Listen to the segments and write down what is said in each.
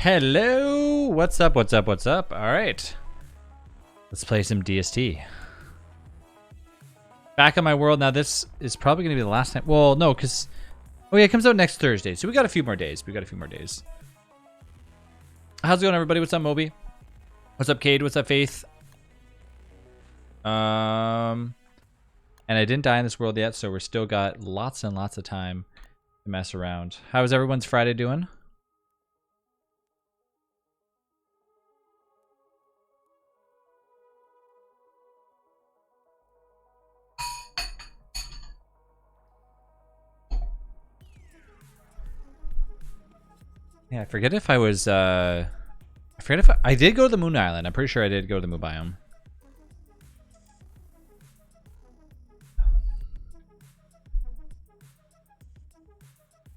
Hello, what's up, what's up, what's up? All right, let's play some DST. Back in my world now. This is probably gonna be the last time. Well, no, because oh yeah, it comes out next Thursday, so we got a few more days. How's it going, everybody? What's up, Moby? What's up, Cade? What's up, Faith? And I didn't die in this world yet, so we're still got lots and lots of time to mess around. How is everyone's Friday doing? Yeah, I forget if I was, I forget if I did go to the Moon Island. I'm pretty sure I did go to the Moon Biome. I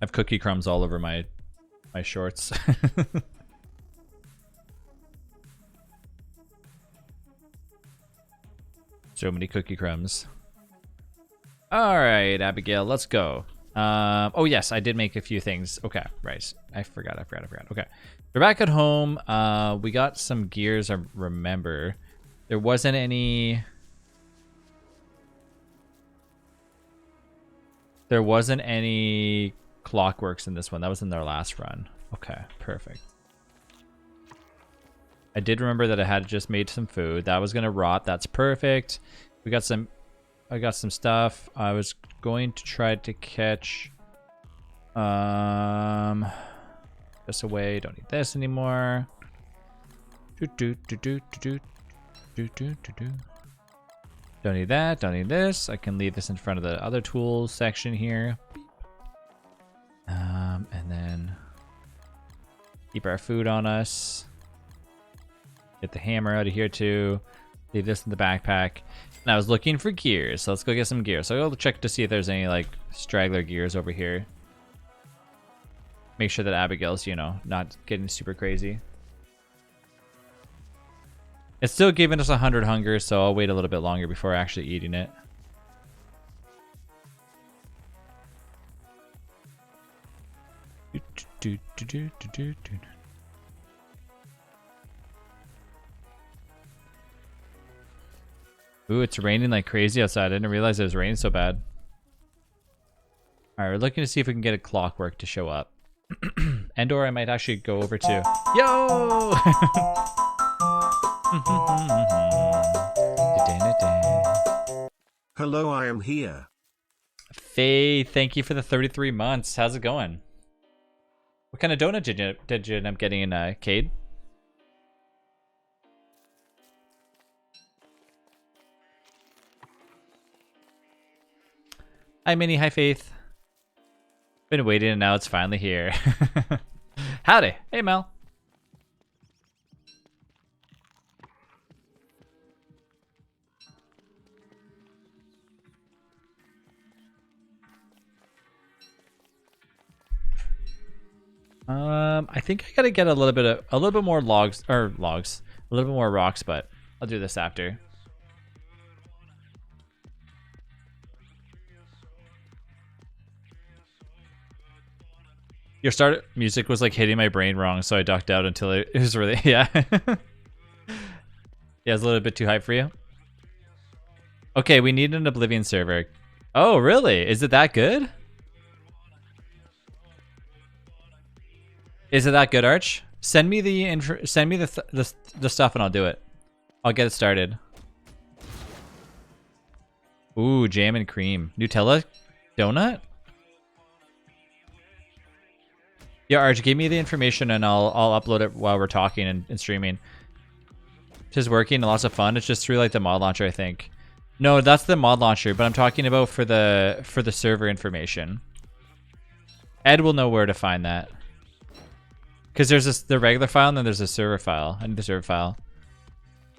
have cookie crumbs all over my shorts. So many cookie crumbs. All right, Abigail, let's go. Oh yes, I did make a few things. Okay, right. I forgot. Okay, we're back at home. We got some gears. I remember there wasn't any. There wasn't any clockworks in this one. That was in their last run. Okay, perfect. I did remember that I had just made some food. That was gonna rot. That's perfect. We got some. I got some stuff. I was going to try to catch this away. Don't need this anymore. Don't need that. Don't need this. I can leave this in front of the other tools section here. And then keep our food on us. Get the hammer out of here too. Leave this in the backpack. And I was looking for gears, so let's go get some gears. So I'll go check to see if there's any like straggler gears over here. Make sure that Abigail's, you know, not getting super crazy. It's still giving us 100 hunger, so I'll wait a little bit longer before actually eating it. Ooh, it's raining like crazy outside. I didn't realize it was raining so bad. Alright, we're looking to see if we can get a clockwork to show up. And or I might actually go over to... Yo! Hello, I am here. Faye, thank you for the 33 months. How's it going? What kind of donut did you end up getting in, Cade? Hi, Minnie. Hi, Faith. Been waiting and now it's finally here. Howdy. Hey, Mel. I think I gotta get a little bit more a little bit more rocks, but I'll do this after. Your start music was like hitting my brain wrong, so I ducked out until it was really, yeah. Yeah, it's a little bit too hype for you. Okay, we need an Oblivion server. Oh, really? Is it that good? Is it that good, Arch? Send me the stuff and I'll do it. I'll get it started. Ooh, jam and cream. Nutella donut? Yeah, Arch, give me the information and I'll upload it while we're talking and streaming. Just working and lots of fun. It's just through like the mod launcher, I think. No, that's the mod launcher, but I'm talking about for the server information. Ed will know where to find that. Because there's the regular file and then there's a server file. I need the server file.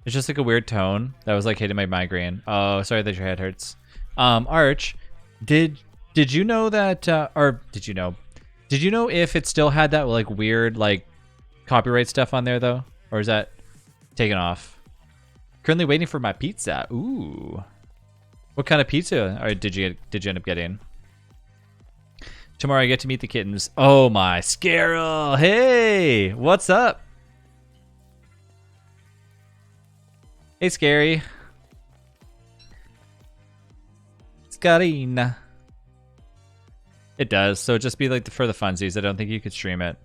It's just like a weird tone that was like hitting my migraine. Oh, sorry that your head hurts. Arch, did you know that, or did you know if it still had that like weird like copyright stuff on there though? Or is that taken off? Currently waiting for my pizza. Ooh. What kind of pizza did you end up getting? Tomorrow I get to meet the kittens. Oh my, Scarrel! Hey, what's up? Hey, Scary. Scarina. It does. So just be like for the funsies. I don't think you could stream it.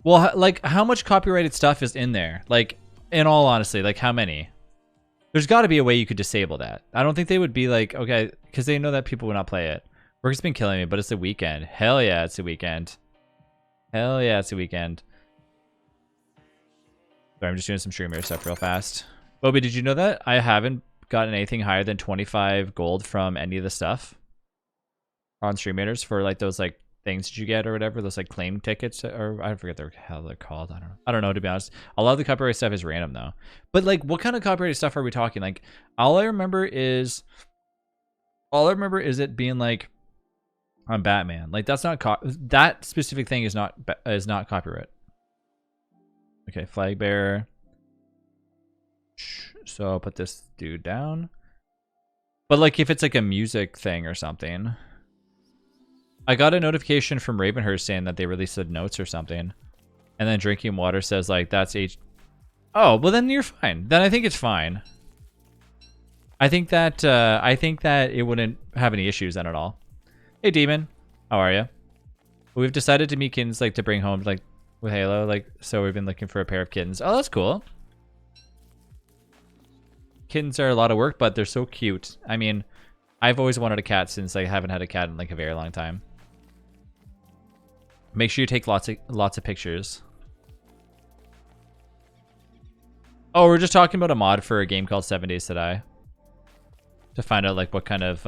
Well, like how much copyrighted stuff is in there? Like, in all honesty, like how many? There's got to be a way you could disable that. I don't think they would be like, okay, because they know that people would not play it. Work's been killing me, but it's the weekend. Hell yeah, it's the weekend. Hell yeah, it's the weekend. Sorry, I'm just doing some streamer stuff real fast. Bobby, did you know that I haven't gotten anything higher than 25 gold from any of the stuff on streamers for like those like things that you get or whatever, those like claim tickets, or I forget how they're called. I don't know, to be honest. A lot of the copyright stuff is random though. But like, what kind of copyrighted stuff are we talking? Like, all I remember is it being like on Batman. Like that's not that specific thing is not copyright. Okay, flag bearer. So I'll put this dude down. But like if it's like a music thing or something. I got a notification from Ravenhurst saying that they released the notes or something. And then Drinking Water says like that's Oh, well then you're fine. Then I think it's fine. I think that it wouldn't have any issues then at all. Hey Demon, how are you? We've decided to meet kittens like to bring home like with Halo, like so we've been looking for a pair of kittens. Oh, that's cool. Kittens are a lot of work, but they're so cute. I mean, I've always wanted a cat since I haven't had a cat in like a very long time. Make sure you take lots of pictures. Oh, we're just talking about a mod for a game called 7 Days to Die. To find out like what kind of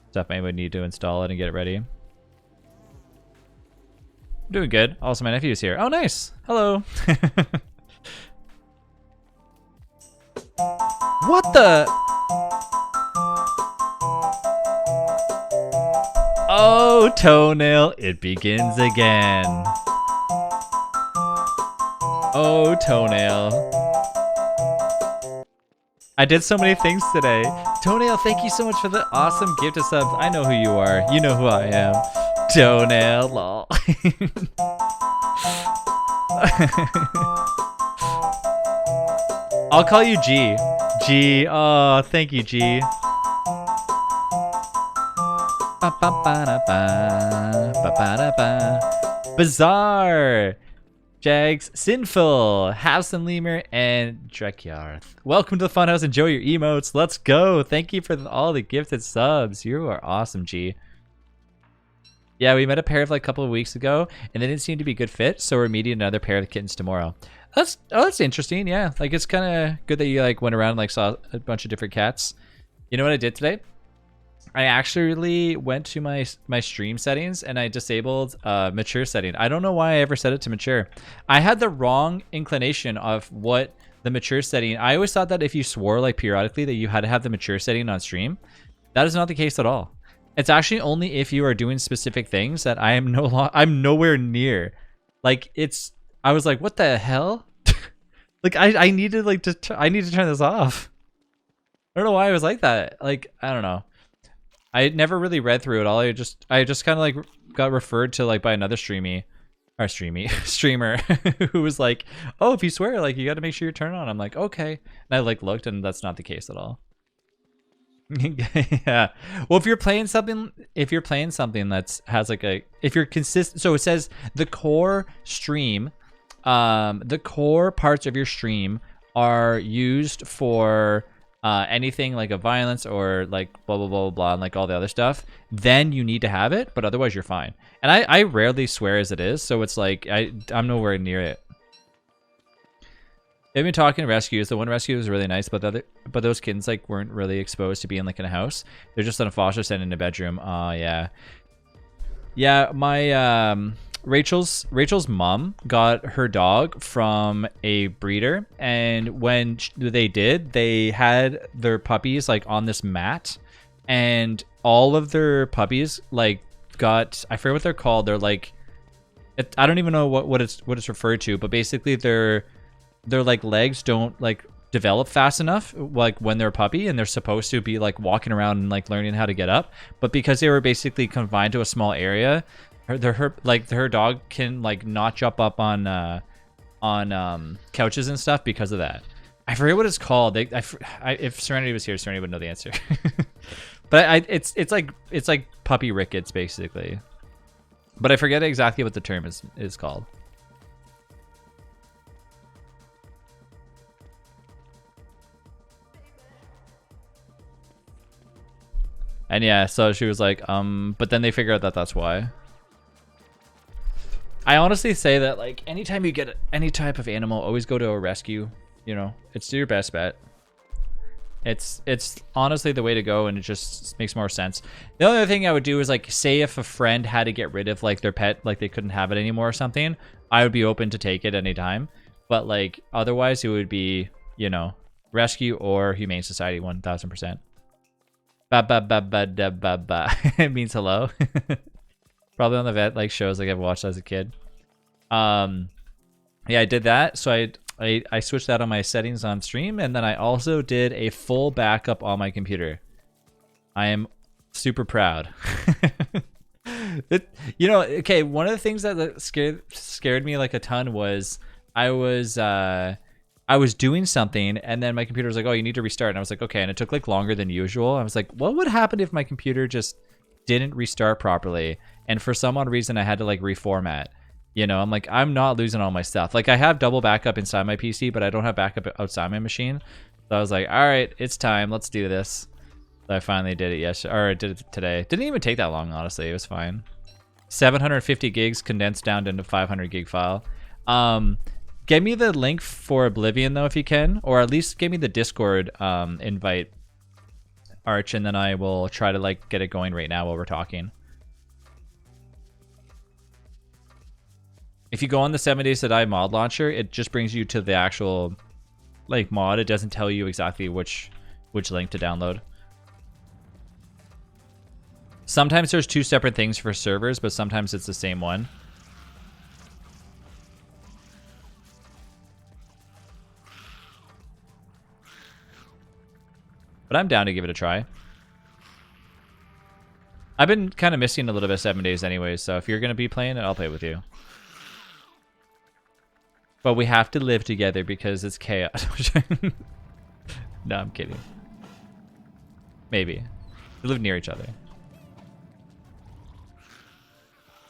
stuff I would need to install it and get it ready. I'm doing good. Also, my nephew's here. Oh, nice. Hello. What the? Oh, Toenail, it begins again. Oh, Toenail. I did so many things today. Toenail, thank you so much for the awesome gift of subs. I know who you are. You know who I am. Toenail, lol. I'll call you G. G, oh, thank you, G. Bizarre. Jags, Sinful, House and Lemur, and Drekyarth. Welcome to the Funhouse. Enjoy your emotes. Let's go. Thank you for all the gifted subs. You are awesome, G. Yeah, we met a pair of like a couple of weeks ago, and they didn't seem to be a good fit, so we're meeting another pair of kittens tomorrow. That's interesting. Yeah, like it's kind of good that you like went around and like saw a bunch of different cats. You know what I did today? I actually went to my stream settings and I disabled mature setting. I don't know why I ever set it to mature. I had the wrong inclination of what the mature setting. I always thought that if you swore like periodically that you had to have the mature setting on stream. That is not the case at all. It's actually only if you are doing specific things that I'm nowhere near. Like I was like, what the hell? Like I needed like I need to turn this off. I don't know why I was like that. Like I don't know. I never really read through it all. I just kind of like got referred to like by another streamer who was like, "Oh, if you swear, like you got to make sure you turn it on." I'm like, "Okay." And I like looked, and that's not the case at all. Yeah. Well, if you're playing something that's has like if you're consistent, so it says the core parts of your stream are used for anything like a violence or like blah blah blah blah and like all the other stuff, then you need to have it, but otherwise you're fine. And I rarely swear as it is, so it's like I'm nowhere near it. They've been talking rescues. The one rescue was really nice, but those kittens like weren't really exposed to being like in a house. They're just on a foster set in a bedroom. Yeah. My Rachel's mom got her dog from a breeder, and when they had their puppies like on this mat, and all of their puppies like got, I forget what they're called. They're like, I don't even know what it's referred to, but basically their like legs don't like develop fast enough like when they're a puppy, and they're supposed to be like walking around and like learning how to get up, but because they were basically confined to a small area, her dog can like not jump up on couches and stuff because of that. I forget what it's called. If Serenity was here, Serenity would know the answer. But it's like puppy rickets basically, but I forget exactly what the term is called. And yeah, so she was like, but then they figure out that that's why. I honestly say that like anytime you get any type of animal, always go to a rescue. You know, it's your best bet. It's honestly the way to go, and it just makes more sense. The other thing I would do is like, say if a friend had to get rid of like their pet, like they couldn't have it anymore or something, I would be open to take it anytime. But like otherwise, it would be, you know, rescue or humane society 1000%. Ba ba ba ba da ba ba. It means hello. Probably on the vet like shows like I've watched as a kid. Yeah, I did that. So I switched that on my settings on stream, and then I also did a full backup on my computer. I am super proud. You know, okay, one of the things that scared me like a ton was I was doing something, and then my computer was like, "Oh, you need to restart." And I was like, "Okay." And it took like longer than usual. I was like, "What would happen if my computer just didn't restart properly?" And for some odd reason, I had to like reformat. You know, I'm like, I'm not losing all my stuff. Like I have double backup inside my PC, but I don't have backup outside my machine. So I was like, all right, it's time. Let's do this. So I finally did it yesterday, or I did it today. Didn't even take that long, honestly. It was fine. 750 gigs condensed down into 500 gig file. Get me the link for Oblivion though, if you can, or at least give me the Discord invite, Arch, and then I will try to like get it going right now while we're talking. If you go on the 7 Days to Die mod launcher, it just brings you to the actual like mod. It doesn't tell you exactly which link to download. Sometimes there's two separate things for servers, but sometimes it's the same one. But I'm down to give it a try. I've been kind of missing a little bit of 7 Days anyways, so if you're going to be playing it, I'll play with you. But we have to live together because it's chaos. No, I'm kidding. Maybe. We live near each other.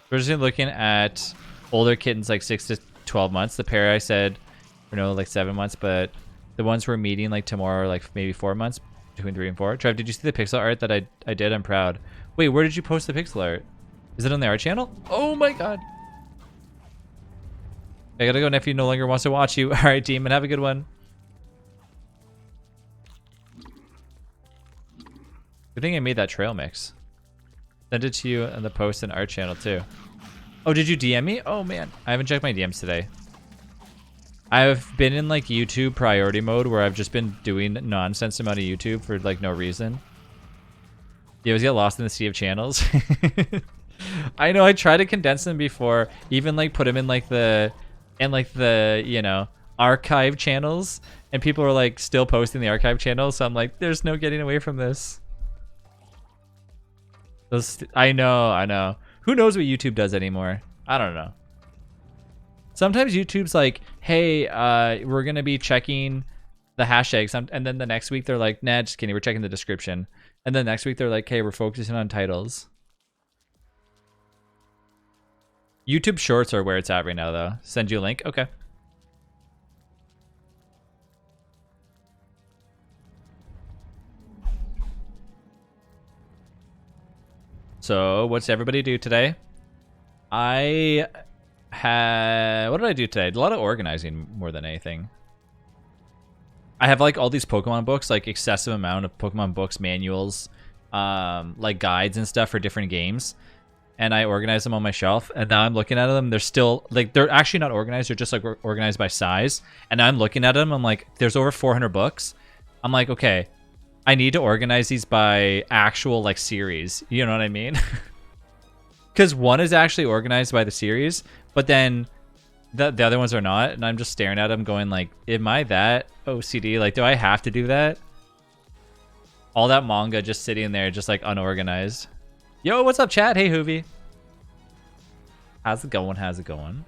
We're just looking at older kittens like 6 to 12 months. The pair I said, you know, like 7 months, but the ones we're meeting like tomorrow are like maybe 4 months, between 3 and 4. Trev, did you see the pixel art that I did? I'm proud. Wait, where did you post the pixel art? Is it on the art channel? Oh my god. I gotta go, nephew no longer wants to watch you. All right, team, and have a good one. Good thing I made that trail mix. Send it to you in the post and art channel too. Oh, did you DM me? Oh man, I haven't checked my DMs today. I've been in like YouTube priority mode where I've just been doing nonsense amount of YouTube for like no reason. You always get lost in the sea of channels. I know, I tried to condense them before, even like put them in like the, you know, archive channels, and people were like still posting the archive channels, so I'm like, there's no getting away from this. I know. Who knows what YouTube does anymore? I don't know. Sometimes YouTube's like, hey, we're gonna be checking the hashtags, and then the next week they're like, nah, just kidding, we're checking the description. And then next week they're like, hey, we're focusing on titles. YouTube Shorts are where it's at right now, though. Send you a link? Okay. So, what's everybody do today? What did I do today? A lot of organizing more than anything. I have like all these Pokemon books, like excessive amount of Pokemon books, manuals, like guides and stuff for different games. And I organize them on my shelf, and now I'm looking at them. They're still like, they're actually not organized. They're just like organized by size. And now I'm looking at them. I'm like, there's over 400 books. I'm like, okay, I need to organize these by actual like series. You know what I mean? Because one is actually organized by the series, but then the other ones are not. And I'm just staring at them going like, am I that OCD? Like, do I have to do that? All that manga just sitting there, just like unorganized. Yo, what's up, chat? Hey, Hoovy. How's it going? How's it going?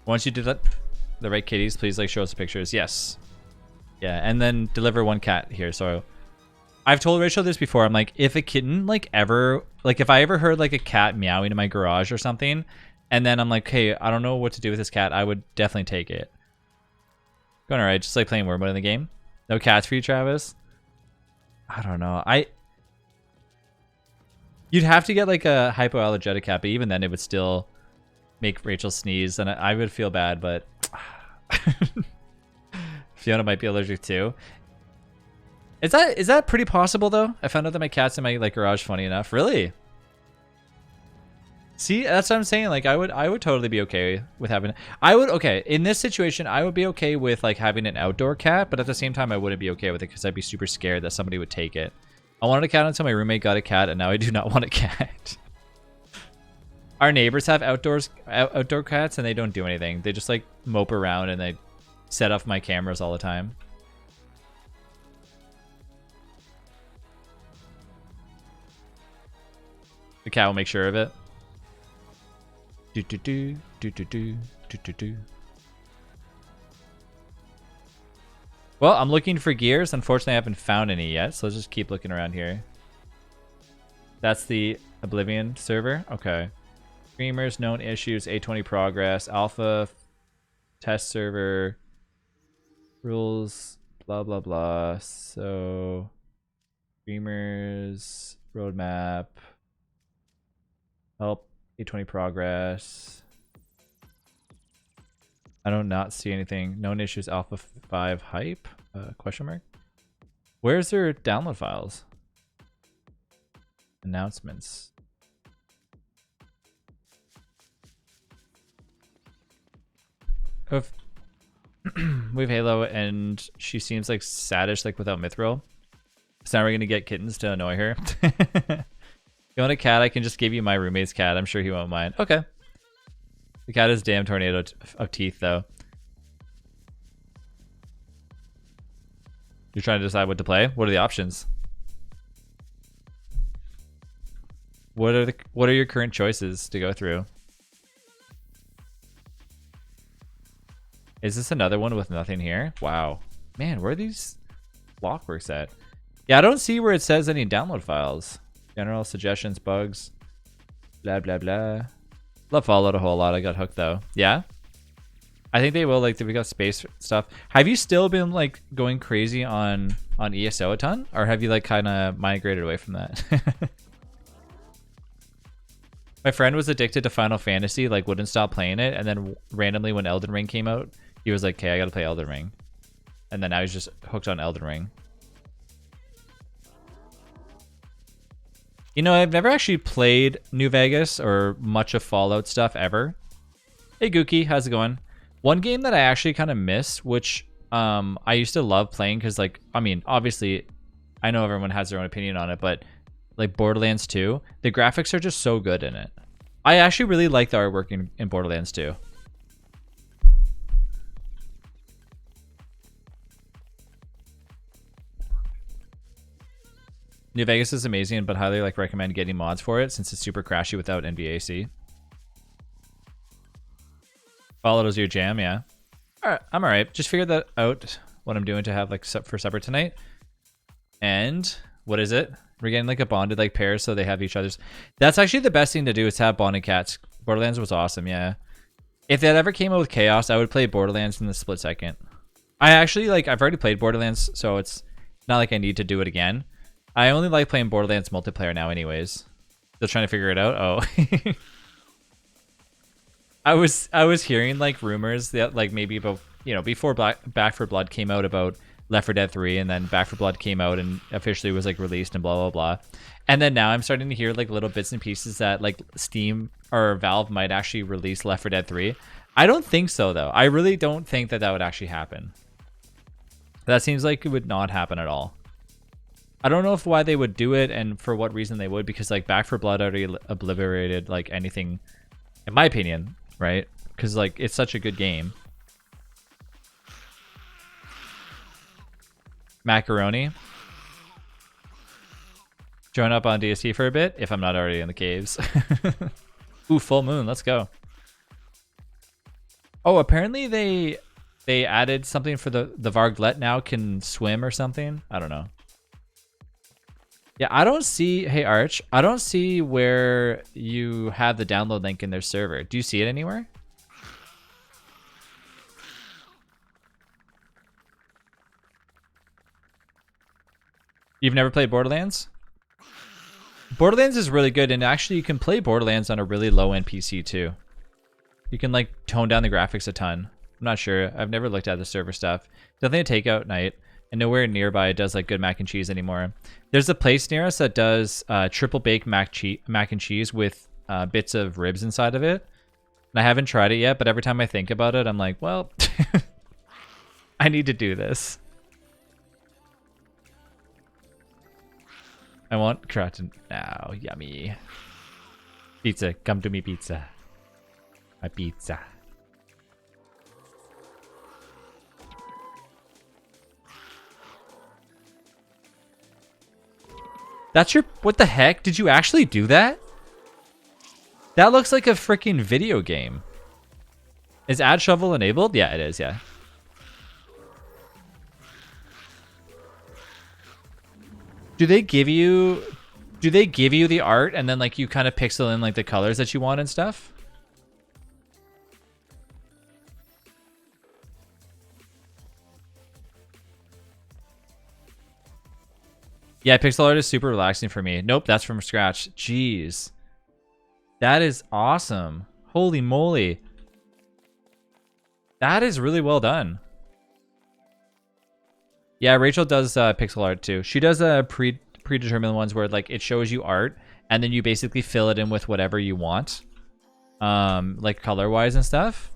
Once you do that, the right kitties, please like show us the pictures. Yes. Yeah, and then deliver one cat here. So I've told Rachel this before. I'm like, if a kitten like ever, like if I ever heard like a cat meowing in my garage or something, and then I'm like, hey, I don't know what to do with this cat, I would definitely take it. Going all right, just like playing Wormwood in the game. No cats for you, Travis? I don't know. You'd have to get like a hypoallergenic cat, but even then it would still make Rachel sneeze, and I would feel bad, but Fiona might be allergic too. Is that pretty possible though? I found out that my cat's in my like garage, funny enough. Really? See, that's what I'm saying. Like I would totally be okay with having, okay, in this situation, I would be okay with like having an outdoor cat, but at the same time I wouldn't be okay with it because I'd be super scared that somebody would take it. I wanted a cat until my roommate got a cat, and now I do not want a cat. Our neighbors have outdoor cats, and they don't do anything. They just like mope around, and they set off my cameras all the time. The cat will make sure of it. Do do do do do do do do do. Well, I'm looking for gears. Unfortunately, I haven't found any yet, so let's just keep looking around here. That's the Oblivion server. Okay. Streamers, known issues, A20 progress, alpha, test server, rules, blah, blah, blah. So, streamers, roadmap, help, A20 progress. I don't not see anything. Known issues, alpha 5 hype, question mark. Where's their download files? Announcements. If we have Halo and she seems like saddish, like without Mithril. So now we're gonna get kittens to annoy her. If you want a cat, I can just give you my roommate's cat. I'm sure he won't mind. Okay. The cat is damn tornado of teeth, though. You're trying to decide what to play? What are the options? What are your current choices to go through? Is this another one with nothing here? Wow. Man, where are these blockworks at? Yeah, I don't see where it says any download files. General suggestions, bugs, blah, blah, blah. Love Fallout a whole lot. I got hooked, though. Yeah? I think they will, like, we got space stuff. Have you still been, like, going crazy on ESO a ton? Or have you, like, kind of migrated away from that? My friend was addicted to Final Fantasy, like, wouldn't stop playing it. And then randomly when Elden Ring came out, he was like, okay, I gotta play Elden Ring. And then now he's just hooked on Elden Ring. You know, I've never actually played New Vegas or much of Fallout stuff ever. Hey Gookie, how's it going? One game that I actually kind of miss, which I used to love playing because, like, I mean, obviously, I know everyone has their own opinion on it, but like Borderlands 2, the graphics are just so good in it. I actually really like the artwork in Borderlands 2. New Vegas is amazing, but highly recommend getting mods for it since it's super crashy without NVAC. Fallout is your jam, yeah. All right, I'm all right. Just figured that out what I'm doing to have like for supper tonight. And what is it? We're getting like a bonded like pair so they have each other's. That's actually the best thing to do is have bonded cats. Borderlands was awesome, yeah. If that ever came out with Chaos, I would play Borderlands in the split second. I actually I've already played Borderlands, so it's not like I need to do it again. I only like playing Borderlands multiplayer now anyways. Still trying to figure it out. Oh. I was hearing like rumors that like maybe about, you know, before Back 4 Blood came out about Left 4 Dead 3, and then Back 4 Blood came out and officially was like released and blah blah blah. And then now I'm starting to hear like little bits and pieces that like Steam or Valve might actually release Left 4 Dead 3. I don't think so though. I really don't think that would actually happen. That seems like it would not happen at all. I don't know why they would do it and for what reason they would, because like Back 4 Blood already obliterated like anything, in my opinion, right? Because like it's such a good game. Macaroni. Join up on DST for a bit if I'm not already in the caves. Ooh, full moon. Let's go. Oh, apparently they added something for the Varglet now can swim or something. I don't know. Yeah, I don't see... Hey, Arch. I don't see where you have the download link in their server. Do you see it anywhere? You've never played Borderlands? Borderlands is really good, and actually you can play Borderlands on a really low-end PC too. You can like tone down the graphics a ton. I'm not sure. I've never looked at the server stuff. Definitely a takeout night. And nowhere nearby does like good mac and cheese anymore. There's a place near us that does triple baked mac and cheese with bits of ribs inside of it. And I haven't tried it yet, but every time I think about it, I'm like, well, I need to do this. I want Kraken now. Yummy. Pizza. Come to me, pizza. My pizza. That's your... What the heck? Did you actually do that? That looks like a freaking video game. Is Add Shovel enabled? Yeah, it is, yeah. Do they give you the art and then like you kind of pixel in like the colors that you want and stuff? Yeah, pixel art is super relaxing for me. Nope, that's from scratch. Jeez. That is awesome. Holy moly. That is really well done. Yeah, Rachel does pixel art too. She does predetermined ones where like it shows you art and then you basically fill it in with whatever you want. Like color-wise and stuff.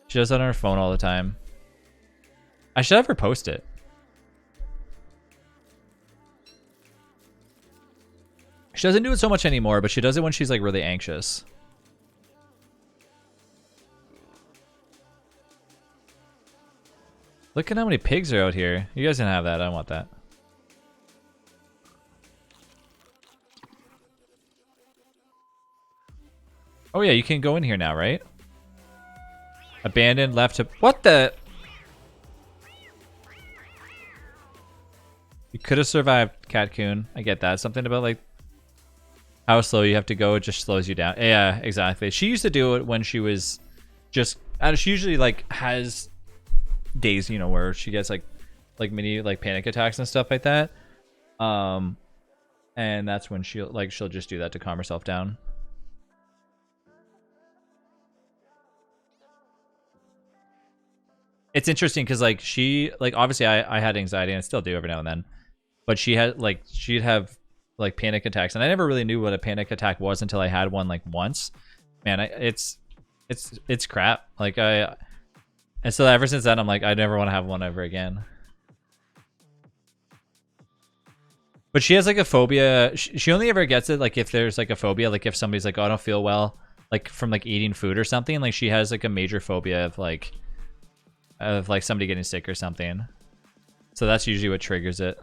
She does that on her phone all the time. I should have her post it. She doesn't do it so much anymore, but she does it when she's like really anxious. Look at how many pigs are out here. You guys can have that. I don't want that. Oh yeah, you can go in here now, right? Abandoned, left to... What the... You could have survived, Catcoon. I get that. Something about like how slow you have to go, it just slows you down. Yeah, exactly. She used to do it when she was just... she usually like has days, you know, where she gets like mini like panic attacks and stuff like that. And that's when she'll just do that to calm herself down. It's interesting because like she like obviously I had anxiety and I still do every now and then, but she had like she'd have like panic attacks, and I never really knew what a panic attack was until I had one like once. Man, it's crap. Like and so ever since then, I'm like, I never want to have one ever again. But she has like a phobia. She only ever gets it like if there's like a phobia, like if somebody's like, oh, I don't feel well, like from like eating food or something. Like she has like a major phobia of like somebody getting sick or something. So that's usually what triggers it.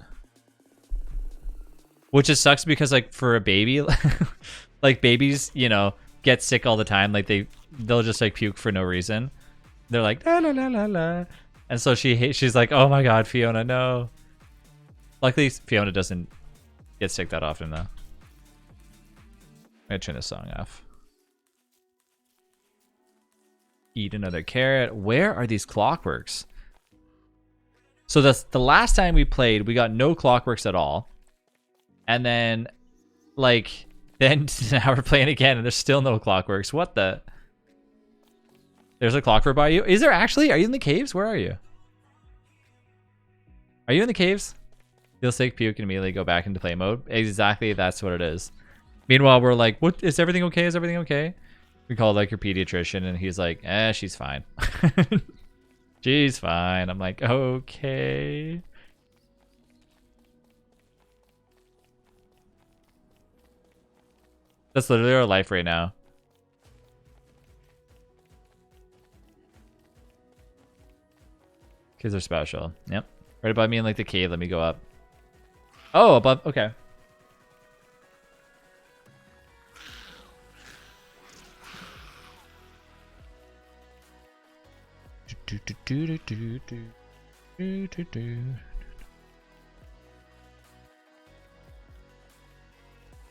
Which just sucks because like for a baby, like babies, you know, get sick all the time. Like they'll just like puke for no reason. They're like la la la la la, and so she's like, oh my god, Fiona, no. Luckily, Fiona doesn't get sick that often, though. I'm gonna turn this song off. Eat another carrot. Where are these clockworks? So the last time we played, we got no clockworks at all. And then, like, then now we're playing again, and there's still no clockworks. What the? There's a clockwork by you? Is there actually? Are you in the caves? Where are you? Are you in the caves? Feel sick, puke, and immediately go back into play mode. Exactly, that's what it is. Meanwhile, we're like, what? Is everything okay? Is everything okay? We called like your pediatrician, and he's like, she's fine. She's fine. I'm like, okay. That's literally our life right now. Kids are special. Yep. Right above me in like the cave. Let me go up. Oh, above. Okay.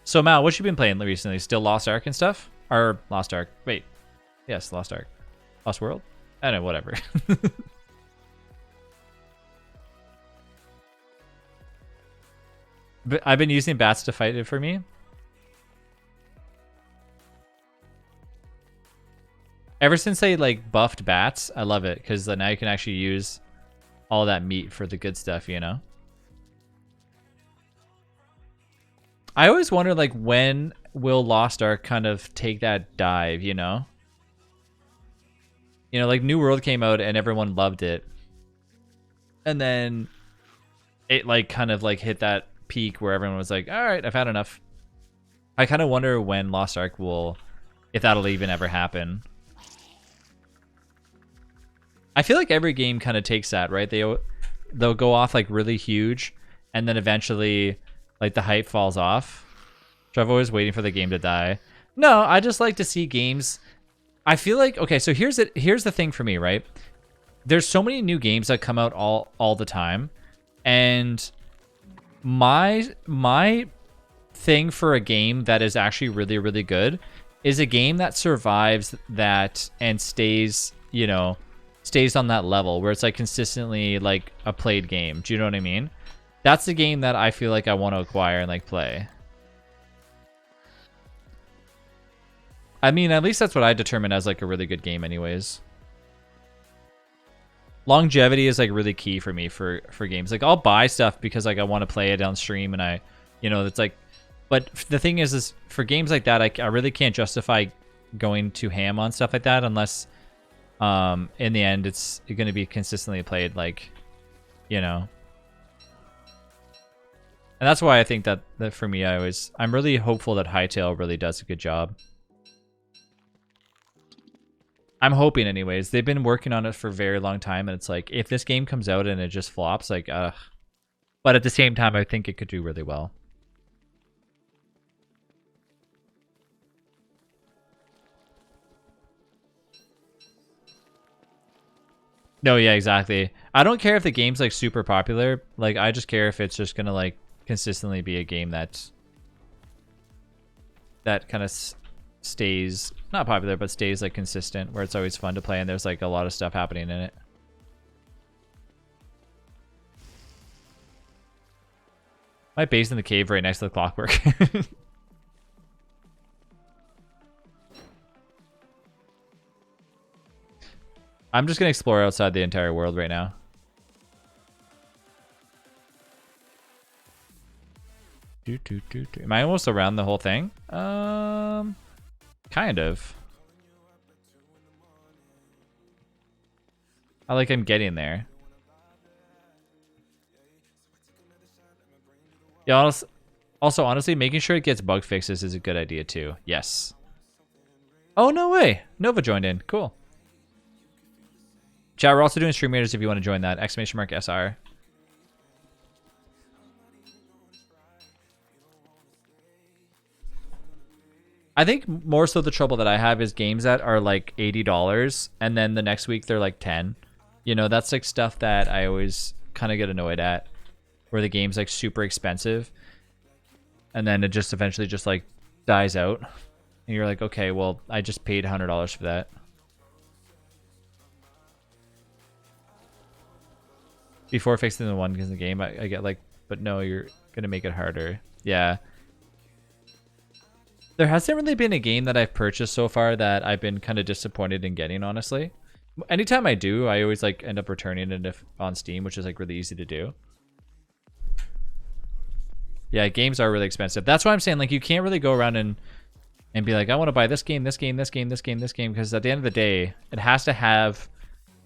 So Mal, what you been playing recently? Still Lost Ark and stuff? Or Lost Ark? Wait. Yes, Lost Ark. Lost World? I don't know, whatever. But I've been using bats to fight it for me. Ever since they like buffed bats, I love it because now you can actually use all that meat for the good stuff, you know? I always wonder like when will Lost Ark kind of take that dive, you know? You know, like New World came out and everyone loved it. And then it like kind of like hit that peak where everyone was like, all right, I've had enough. I kind of wonder when Lost Ark will, if that'll even ever happen. I feel like every game kind of takes that, right? They'll go off like really huge, and then eventually like the hype falls off. So I'm always waiting for the game to die. No, I just like to see games. I feel like, okay, so here's the thing for me, right? There's so many new games that come out all the time, and my thing for a game that is actually really, really good is a game that survives that and stays, you know, stays on that level where it's like consistently like a played game. Do you know what I mean? That's the game that I feel like I want to acquire and like play. I mean, at least that's what I determine as like a really good game anyways. Longevity is like really key for me for games. Like I'll buy stuff because like I want to play it on stream and I, you know, it's like, but the thing is for games like that, I really can't justify going to ham on stuff like that unless in the end it's going to be consistently played, like, you know. And that's why I think that for me, I'm really hopeful that Hytale really does a good job. I'm hoping anyways. They've been working on it for a very long time, and it's like, if this game comes out and it just flops, like, ugh. But at the same time, I think it could do really well. No, yeah, exactly. I don't care if the game's like super popular. Like, I just care if it's just gonna like consistently be a game that kind of stays not popular, but stays like consistent, where it's always fun to play and there's like a lot of stuff happening in it. My base in the cave right next to the clockwork. I'm just gonna explore outside the entire world right now. Am I almost around the whole thing? Kind of. I'm getting there. Yeah, also, honestly, making sure it gets bug fixes is a good idea too. Yes. Oh, no way. Nova joined in. Cool. Chat, we're also doing stream readers if you want to join that. !SR. I think more so the trouble that I have is games that are like $80 and then the next week they're like 10. You know, that's like stuff that I always kind of get annoyed at, where the game's like super expensive and then it just eventually just like dies out. And you're like, okay, well, I just paid $100 for that. Before fixing the one because the game, I get like, but no, you're going to make it harder. Yeah. There hasn't really been a game that I've purchased so far that I've been kind of disappointed in getting, honestly. Anytime I do, I always like end up returning it on Steam, which is like really easy to do. Yeah, games are really expensive. That's why I'm saying like you can't really go around and be like, I want to buy this game, this game, this game, this game, this game, because at the end of the day, it has to have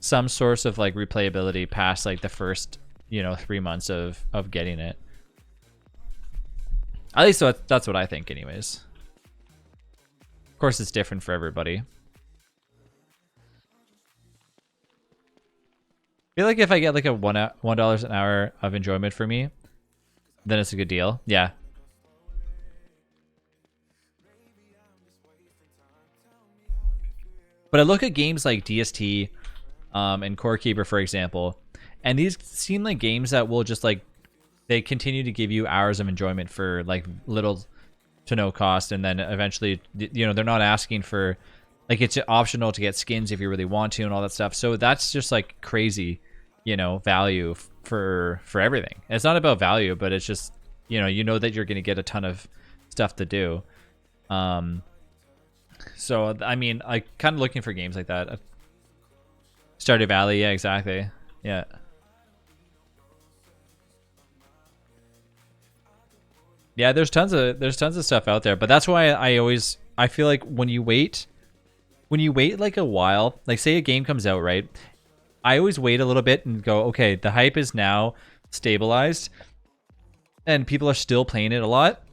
some source of like replayability past like the first, 3 months of getting it. At least that's what I think, anyways. Of course, it's different for everybody. I feel like if I get like a $1 an hour of enjoyment for me, then it's a good deal. Yeah. But I look at games like DST and Core Keeper, for example, and these seem like games that will just like, they continue to give you hours of enjoyment for like little to no cost, and then eventually, they're not asking for, like, it's optional to get skins if you really want to and all that stuff. So that's just like crazy, value for everything. And it's not about value, but it's just, you know that you're going to get a ton of stuff to do. So I mean, I kind of looking for games like that. Stardew Valley, yeah, exactly, yeah. Yeah, there's tons of stuff out there, but that's why I feel like when you wait like a while, like say a game comes out, right? I always wait a little bit and go, okay, the hype is now stabilized and people are still playing it a lot.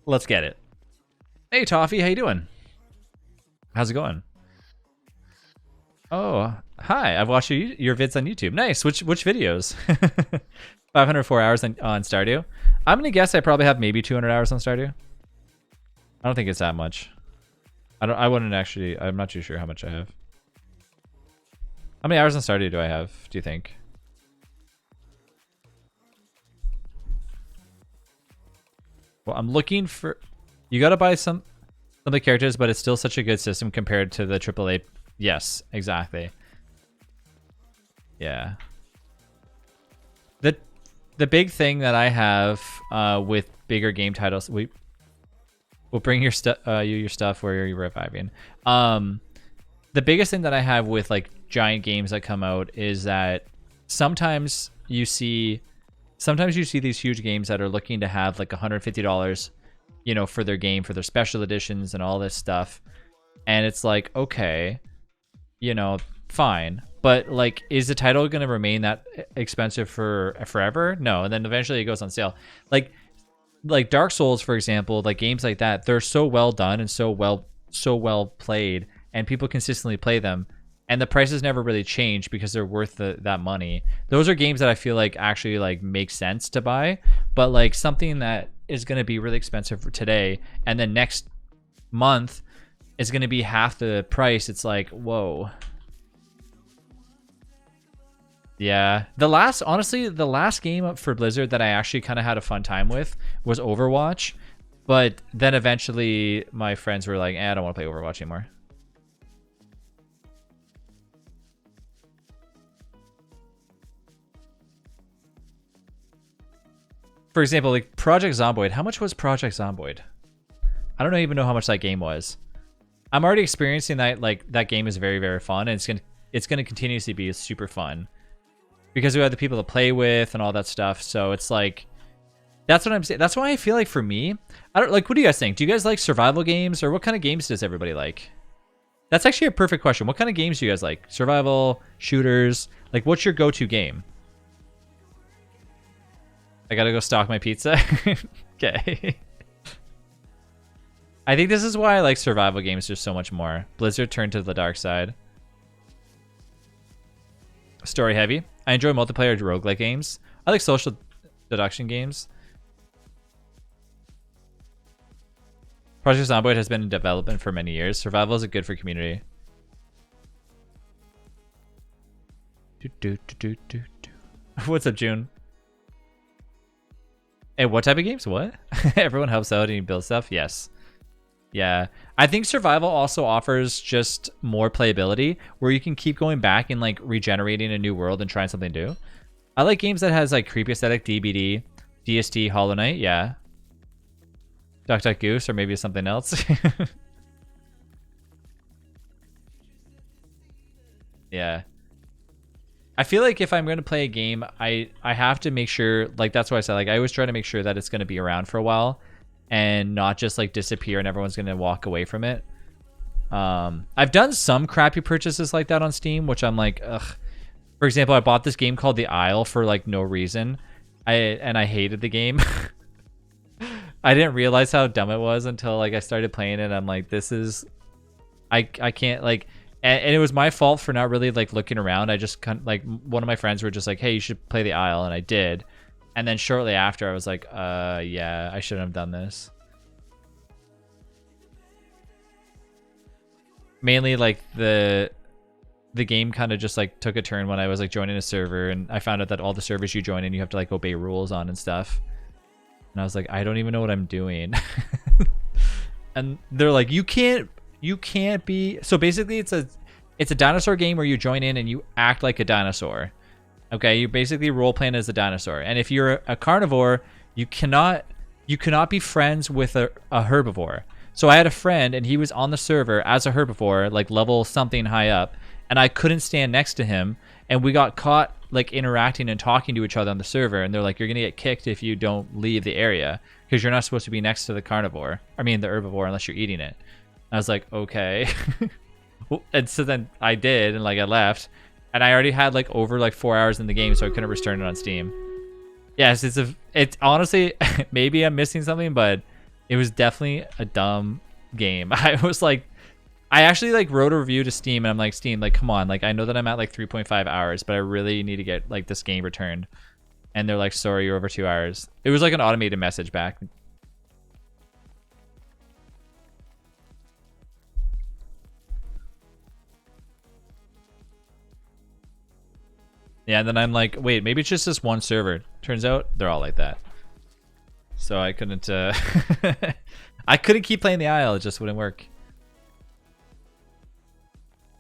Let's get it. Hey Toffee, how you doing? How's it going? Oh, hi. I've watched your vids on YouTube. Nice. Which videos? 504 hours on Stardew. I'm gonna guess I probably have maybe 200 hours on Stardew. I don't think it's that much. I wouldn't actually. I'm not too sure how much I have. How many hours on Stardew do I have, do you think? Well, I'm looking for... You gotta buy some of the characters, but it's still such a good system compared to the AAA. Yes, exactly. Yeah. The big thing that I have with bigger game titles, we'll bring your stuff where you're reviving. The biggest thing that I have with like giant games that come out is that sometimes you see these huge games that are looking to have like $150, for their game, for their special editions and all this stuff. And it's like, okay, fine. But like, is the title going to remain that expensive for forever? No. And then eventually it goes on sale. Like Dark Souls, for example, like games like that, they're so well done and so well played, and people consistently play them, and the prices never really change because they're worth that money. Those are games that I feel like actually like make sense to buy. But like something that is going to be really expensive for today, and then next month is going to be half the price. It's like, whoa. Yeah, the last game for Blizzard that I actually kind of had a fun time with was Overwatch, but then eventually my friends were like, I don't want to play Overwatch anymore. For example, like Project Zomboid. How much was Project Zomboid? I don't even know how much that game was. I'm already experiencing that, like, that game is very, very fun, and it's gonna continuously be super fun because we have the people to play with and all that stuff. So it's like, That's what I'm saying. That's why I feel like for me, I don't like. What do you guys think? Do you guys like survival games, or what kind of games does everybody like? That's actually a perfect question. What kind of games do you guys like? Survival, shooters. Like, what's your go-to game? I gotta go stock my pizza. Okay. I think this is why I like survival games just so much more. Blizzard turned to the dark side. Story heavy. I enjoy multiplayer roguelike games. I like social deduction games. Project Zomboid has been in development for many years. Survival is good for community. What's up, June? Hey, what type of games? What? Everyone helps out and you build stuff? Yes. Yeah. I think survival also offers just more playability where you can keep going back and like regenerating a new world and trying something new. I like games that has like creepy aesthetic, DBD, DST, Hollow Knight. Yeah. Duck Duck Goose or maybe something else. Yeah. I feel like if I'm going to play a game, I have to make sure, like, that's why I said, like, I always try to make sure that it's going to be around for a while and not just like disappear and everyone's going to walk away from it. I've done some crappy purchases like that on Steam, which I'm like, ugh. For example, I bought this game called The Isle for like no reason. I hated the game. I didn't realize how dumb it was until like I started playing it. I'm like, this is, I can't like, and it was my fault for not really like looking around. I just like one of my friends were just like, hey, you should play The Isle, and I did. And then shortly after, I was like, yeah, I shouldn't have done this. Mainly like the game kind of just like took a turn when I was like joining a server, and I found out that all the servers you join in, you have to like obey rules on and stuff. And I was like, I don't even know what I'm doing. And they're like, you can't be. So basically it's a dinosaur game where you join in and you act like a dinosaur. Okay, you basically role playing as a dinosaur. And if you're a carnivore, you cannot be friends with a herbivore. So I had a friend and he was on the server as a herbivore, like level something high up, and I couldn't stand next to him, and we got caught like interacting and talking to each other on the server, and they're like, you're gonna get kicked if you don't leave the area because you're not supposed to be next to the carnivore. I mean the herbivore, unless you're eating it. I was like, okay. And so then I did, and like I left, and I already had like over like 4 hours in the game, so I couldn't return it on Steam. Yes, it's honestly, maybe I'm missing something, but it was definitely a dumb game. I was like, I actually like wrote a review to Steam, and I'm like, Steam, like, come on, like I know that I'm at like 3.5 hours, but I really need to get like this game returned. And they're like, sorry, you're over 2 hours. It was like an automated message back. Yeah, and then I'm like, wait, maybe it's just this one server. Turns out they're all like that. So I couldn't I couldn't keep playing The Isle, it just wouldn't work.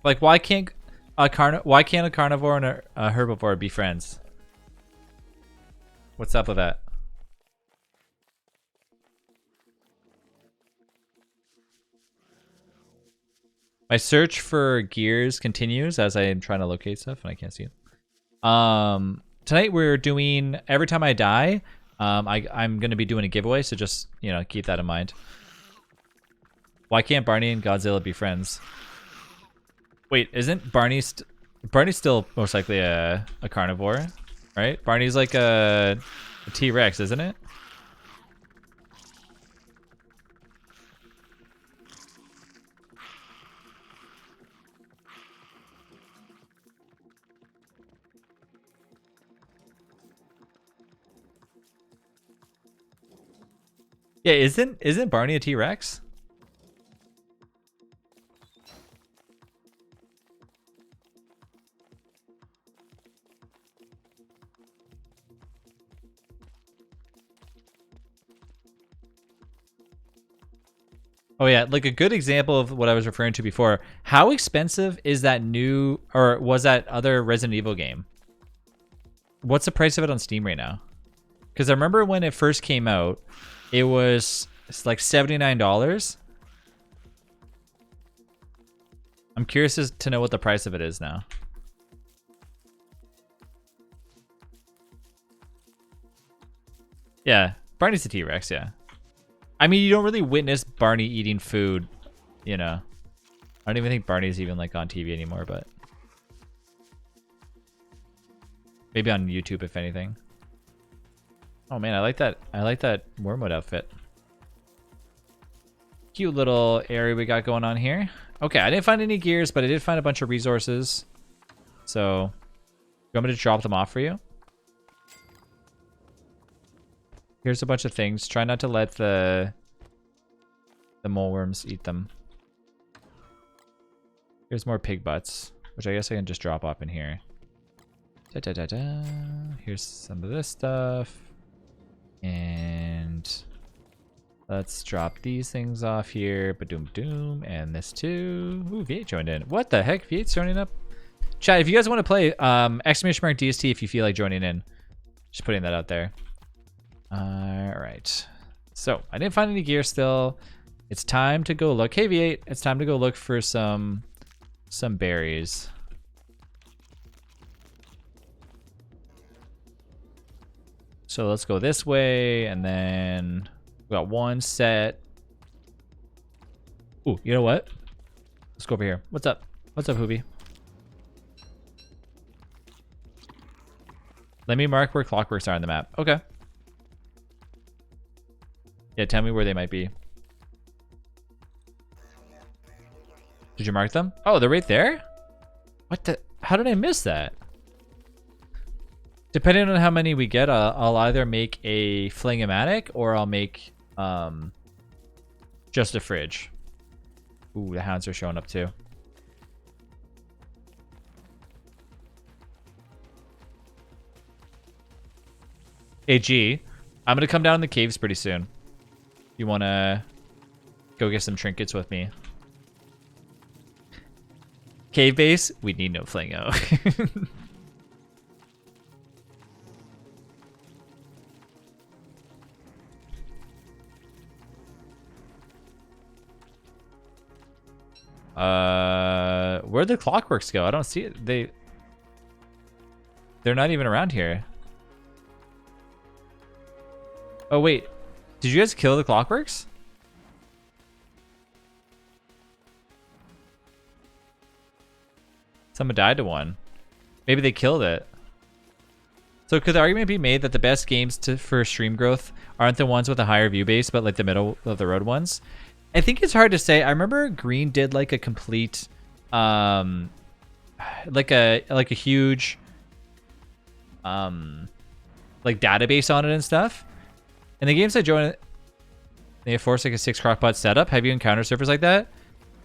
Like, why can't a carnivore and a herbivore be friends? What's up with that? My search for gears continues as I am trying to locate stuff and I can't see it. Tonight we're doing every time I die, I'm gonna be doing a giveaway, so just, you know, keep that in mind. Why can't Barney and Godzilla be friends? Wait, isn't Barney's still most likely a carnivore, right? Barney's like a T-Rex, isn't it? Yeah, isn't Barney a T-Rex? Oh yeah, like a good example of what I was referring to before. How expensive is that new, or was that other Resident Evil game? What's the price of it on Steam right now? Because I remember when it first came out, it's like $79. I'm curious to know what the price of it is now. Yeah, Barney's the T-Rex, yeah. I mean, you don't really witness Barney eating food, you know. I don't even think Barney's even like on TV anymore, but maybe on YouTube if anything. Oh man, I like that. I like that Wormwood outfit. Cute little area we got going on here. Okay, I didn't find any gears, but I did find a bunch of resources. So, you want me to drop them off for you? Here's a bunch of things. Try not to let the moleworms eat them. Here's more pig butts, which I guess I can just drop off in here. Da, da, da, da. Here's some of this stuff. And let's drop these things off here. Badoom doom. And this too. Ooh, V8 joined in. What the heck? V8's joining up? Chat, if you guys want to play, exclamation mark DST if you feel like joining in. Just putting that out there. Alright. So, I didn't find any gear still. It's time to go look. Hey V8, it's time to go look for some berries. So let's go this way, and then we got one set. Ooh, you know what? Let's go over here. What's up? What's up, Hoobie? Let me mark where clockworks are on the map. Okay. Yeah, tell me where they might be. Did you mark them? Oh, they're right there? What the? How did I miss that? Depending on how many we get, I'll either make a flingomatic or I'll make just a fridge. Ooh, the hounds are showing up too. Hey G, I'm gonna come down in the caves pretty soon. You wanna go get some trinkets with me? Cave base? We need no flingo. Where'd the clockworks go? I don't see it. They're not even around here. Oh wait, did you guys kill the clockworks? Someone died to one. Maybe they killed it. So could the argument be made that the best games for stream growth aren't the ones with a higher view base, but like the middle of the road ones? I think it's hard to say. I remember Green did like a complete, like a huge, like database on it and stuff. And the games I joined, they force like a 6 crockpot setup. Have you encountered servers like that?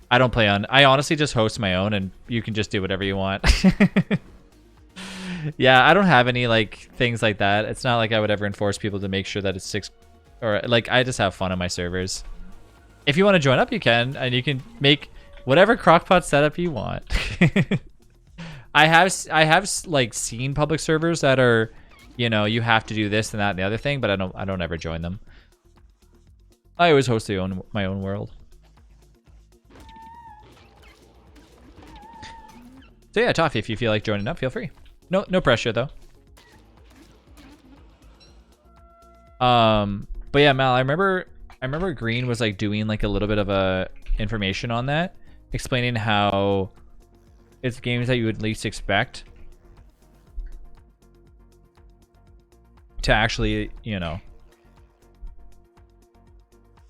I don't play on. I honestly just host my own, and you can just do whatever you want. Yeah, I don't have any like things like that. It's not like I would ever enforce people to make sure that it's 6, or like I just have fun on my servers. If you want to join up, you can, and you can make whatever crockpot setup you want. I have like seen public servers that are, you know, you have to do this and that and the other thing, but I don't ever join them. I always host my own world. So yeah, Toffee, if you feel like joining up, feel free. No pressure though. But yeah, Mal, I remember Green was like doing like a little bit of a information on that, explaining how it's games that you would least expect to actually, you know,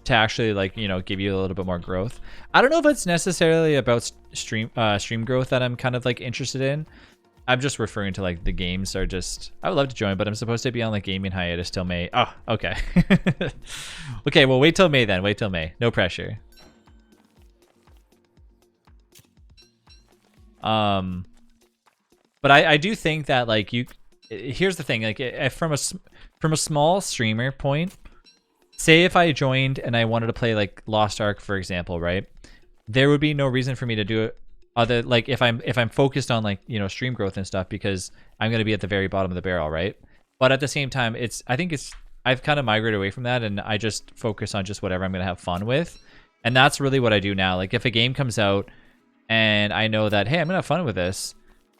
like, you know, give you a little bit more growth. I don't know if it's necessarily about stream growth that I'm kind of like interested in. I'm just referring to like the games are just, I would love to join, but I'm supposed to be on like gaming hiatus till May. Oh, okay. Okay, well wait till May then. Wait till May. No pressure. But I do think that like here's the thing, like from a small streamer point, say if I joined and I wanted to play like Lost Ark, for example, right? There would be no reason for me to do it other, like if I'm focused on like, you know, stream growth and stuff, because I'm going to be at the very bottom of the barrel, right? But at the same time, I've kind of migrated away from that, and I just focus on just whatever I'm going to have fun with. And that's really what I do now. Like if a game comes out and I know that, hey, I'm going to have fun with this,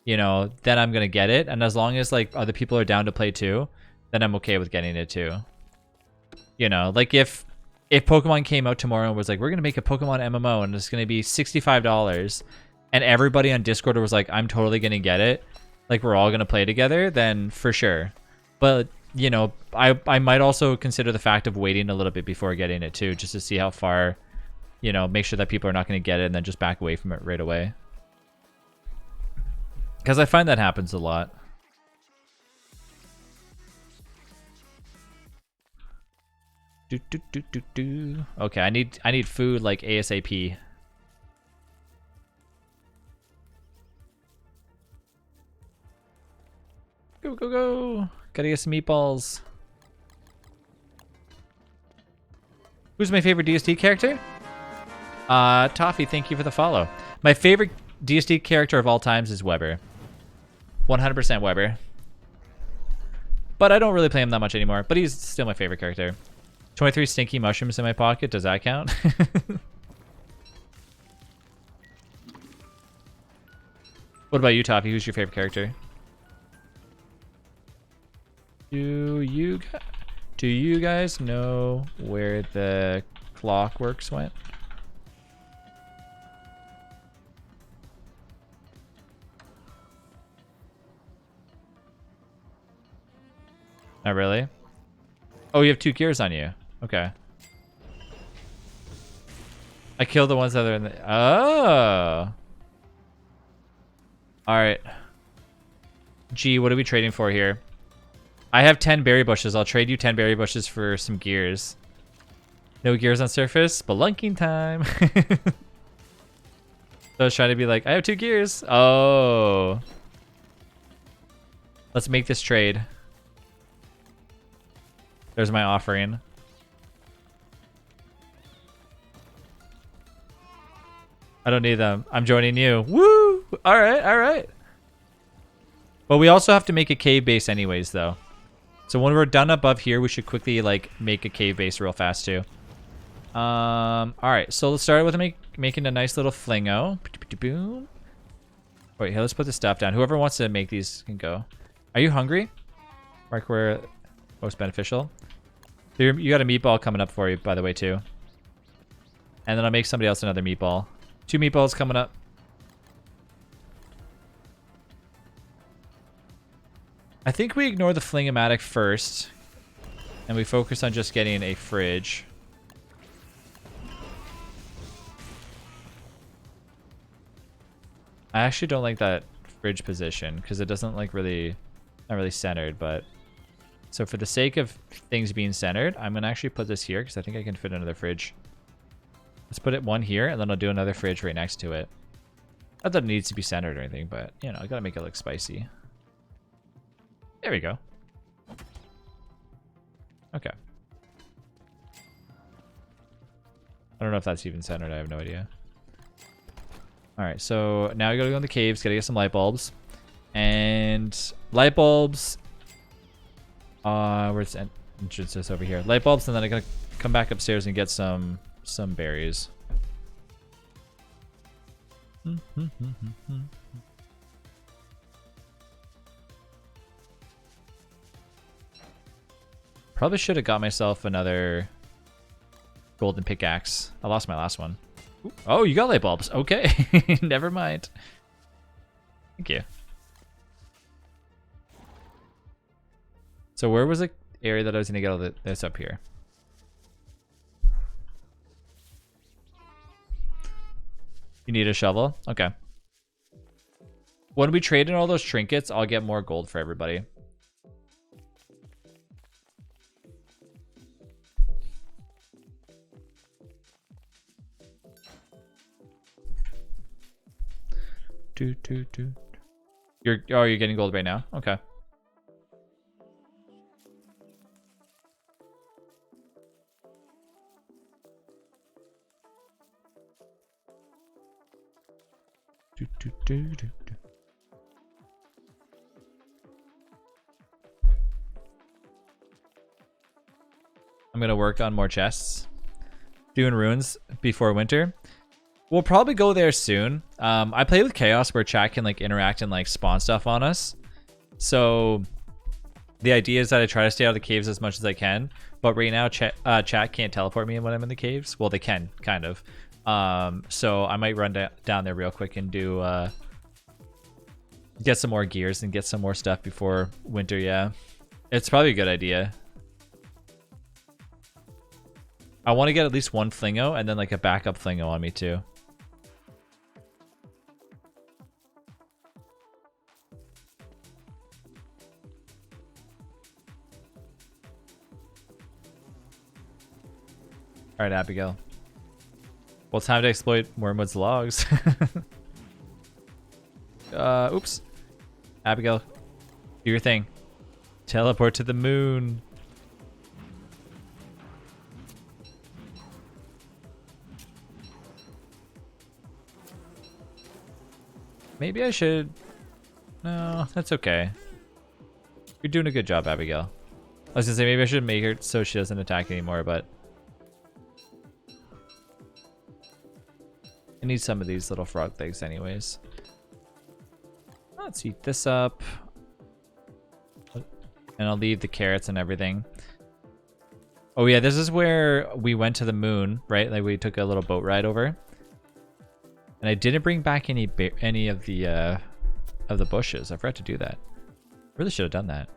you know, then I'm going to get it. And as long as like other people are down to play too, then I'm okay with getting it too. You know, like if Pokemon came out tomorrow and was like, we're gonna make a Pokemon MMO and it's gonna be $65, and everybody on Discord was like, I'm totally gonna get it, like we're all gonna play together, then for sure. But you know, I might also consider the fact of waiting a little bit before getting it too, just to see how far, you know, make sure that people are not gonna get it and then just back away from it right away. Because I find that happens a lot. Okay, I need food like ASAP. Go, go, go. Gotta get some meatballs. Who's my favorite DSD character? Toffee, thank you for the follow. My favorite DSD character of all times is Weber. 100% Weber. But I don't really play him that much anymore, but he's still my favorite character. 23 stinky mushrooms in my pocket. Does that count? What about you, Toffee? Who's your favorite character? Do you guys know where the clockworks went? Not really. Oh, you have 2 gears on you. Okay. I killed the ones that are in the... Oh. Alright. Gee, what are we trading for here? I have 10 berry bushes. I'll trade you 10 berry bushes for some gears. No gears on surface? Spelunking time. So I was trying to be like, I have 2 gears. Oh. Let's make this trade. There's my offering. I don't need them. I'm joining you. Woo! Alright, alright. But we also have to make a cave base anyways, though. So when we're done above here, we should quickly, like, make a cave base real fast, too. Alright, so let's start with making a nice little flingo. Boom. Wait, here, let's put the stuff down. Whoever wants to make these can go. Are you hungry? Mark where most beneficial. You got a meatball coming up for you, by the way, too. And then I'll make somebody else another meatball. 2 meatballs coming up. I think we ignore the flingomatic first. And we focus on just getting a fridge. I actually don't like that fridge position because it doesn't like really, not really centered, but so for the sake of things being centered, I'm gonna actually put this here because I think I can fit another fridge. Let's put it one here and then I'll do another fridge right next to it. Not that it needs to be centered or anything, but you know, I gotta make it look spicy. There we go. Okay. I don't know if that's even centered. I have no idea. Alright, so now we gotta go in the caves, gotta get some light bulbs. And light bulbs... where's the entrance is over here. Light bulbs, and then I gotta come back upstairs and get some berries. Probably should have got myself another golden pickaxe. I lost my last one. Ooh. Oh, you got light bulbs. Okay. Never mind. Thank you. So where was the area that I was going to get all this up here? You need a shovel? Okay. When we trade in all those trinkets, I'll get more gold for everybody. You're getting gold right now? Okay. I'm gonna work on more chests. Doing ruins before winter. We'll probably go there soon. I play with Chaos where chat can like interact and like spawn stuff on us. So The idea is that I try to stay out of the caves as much as I can, but right now chat can't teleport me when I'm in the caves. Well, they can, kind of. So I might run down there real quick and do get some more gears and get some more stuff before winter. Yeah, it's probably a good idea. I want to get at least one flingo and then like a backup flingo on me too. All right, Abigail. Well, it's time to exploit Wormwood's logs. Oops. Abigail, do your thing. Teleport to the moon. Maybe I should... No, that's okay. You're doing a good job, Abigail. I was gonna say maybe I should make her so she doesn't attack anymore, but... I need some of these little frog legs anyways. Let's eat this up. And I'll leave the carrots and everything. Oh yeah, this is where we went to the moon, right? Like we took a little boat ride over. And I didn't bring back any of the bushes. I forgot to do that. Really should have done that.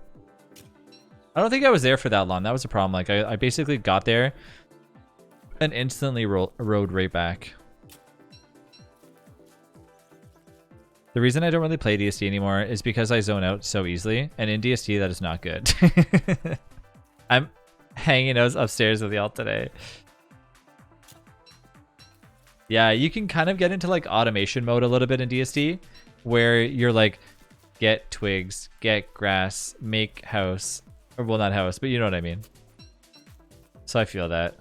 I don't think I was there for that long. That was a problem. Like I basically got there and instantly rode right back. The reason I don't really play DSD anymore is because I zone out so easily, and in DSD that is not good. I'm hanging out upstairs with y'all today. Yeah, you can kind of get into like automation mode a little bit in DSD, where you're like, get twigs, get grass, make house, or well, not house, but you know what I mean. So I feel that.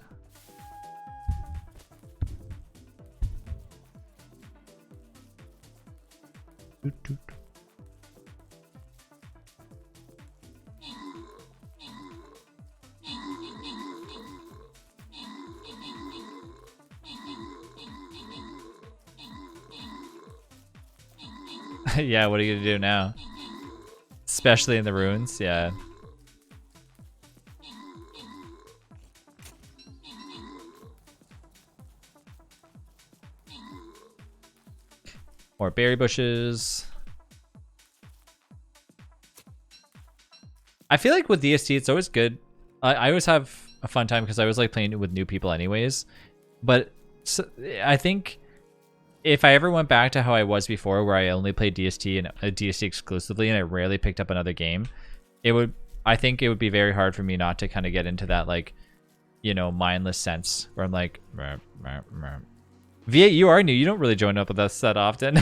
Yeah, what are you gonna do now? Especially in the ruins, yeah. More berry bushes. I feel like with DST, it's always good. I always have a fun time because I always like playing it with new people anyways. But so, I think if I ever went back to how I was before, where I only played DST and DST exclusively and I rarely picked up another game, I think it would be very hard for me not to kind of get into that, like, you know, mindless sense where I'm like, V8, you are new. You don't really join up with us that often.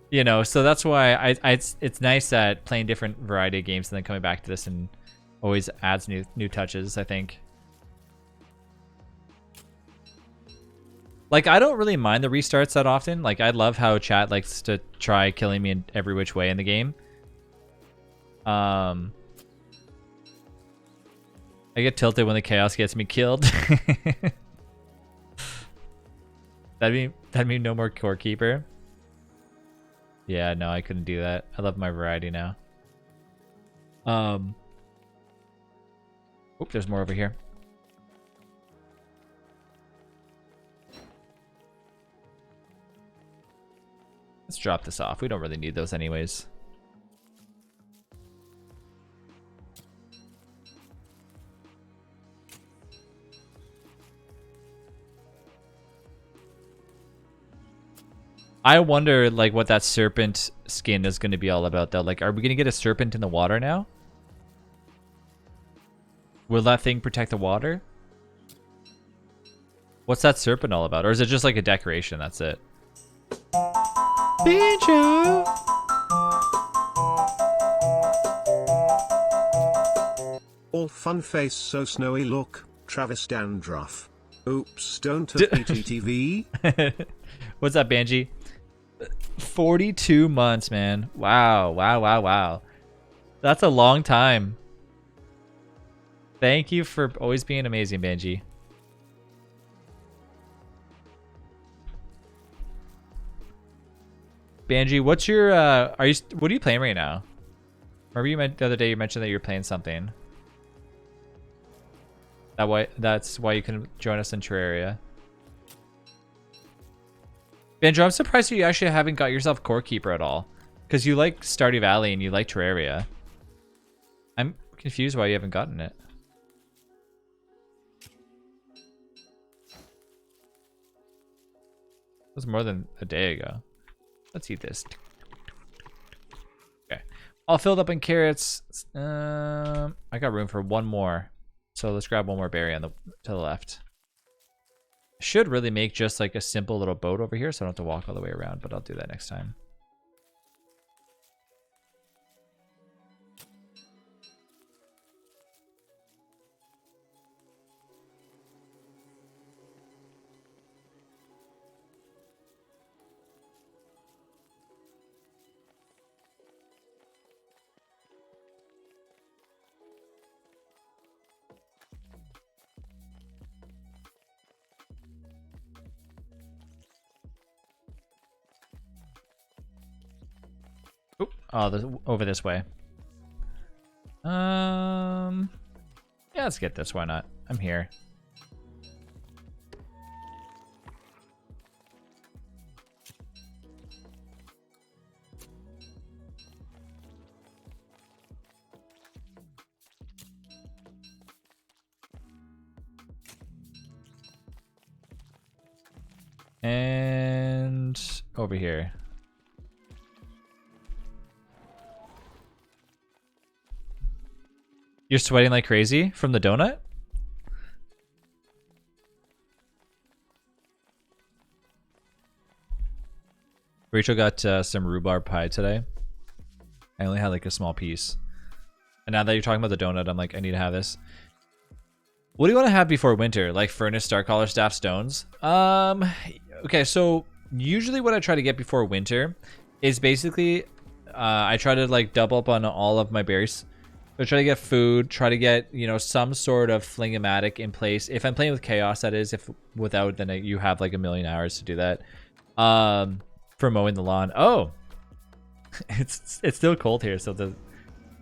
You know, so that's why it's nice that playing different variety of games and then coming back to this and always adds new touches, I think. Like, I don't really mind the restarts that often. Like, I love how chat likes to try killing me in every which way in the game. I get tilted when the chaos gets me killed. That'd mean no more core keeper. Yeah, no, I couldn't do that. I love my variety now. Oop, there's more over here. Let's drop this off. We don't really need those anyways. I wonder, like, what that serpent skin is going to be all about, though. Like, are we going to get a serpent in the water now? Will that thing protect the water? What's that serpent all about? Or is it just like a decoration? That's it. Banjo! All fun face so snowy look, Travis Dandruff. Oops, don't have PTTV. What's up, Banji? 42 months, man. Wow, wow, wow, wow. That's a long time. Thank you for always being amazing, Banji. Banji, what's your what are you playing right now? Remember you the other day you mentioned that you're playing something. That's why you can join us in Terraria. Banjo, I'm surprised you actually haven't got yourself Core Keeper at all. Because you like Stardew Valley and you like Terraria. I'm confused why you haven't gotten it. It was more than a day ago. Let's eat this. Okay. All filled up in carrots. I got room for one more. So let's grab one more berry on to the left. Should really make just like a simple little boat over here so I don't have to walk all the way around, but I'll do that next time. Oop. Oh, over this way. Yeah, let's get this. Why not? I'm here. And over here. You're sweating like crazy from the donut? Rachel got some rhubarb pie today. I only had like a small piece. And now that you're talking about the donut, I'm like, I need to have this. What do you want to have before winter? Like furnace, Starcaller, staff, stones? Okay, so usually what I try to get before winter is basically I try to like double up on all of my berries. So try to get food, try to get, you know, some sort of flingomatic in place. If I'm playing with chaos, that is. If without, then you have like a million hours to do that. For mowing the lawn. Oh, it's still cold here, so the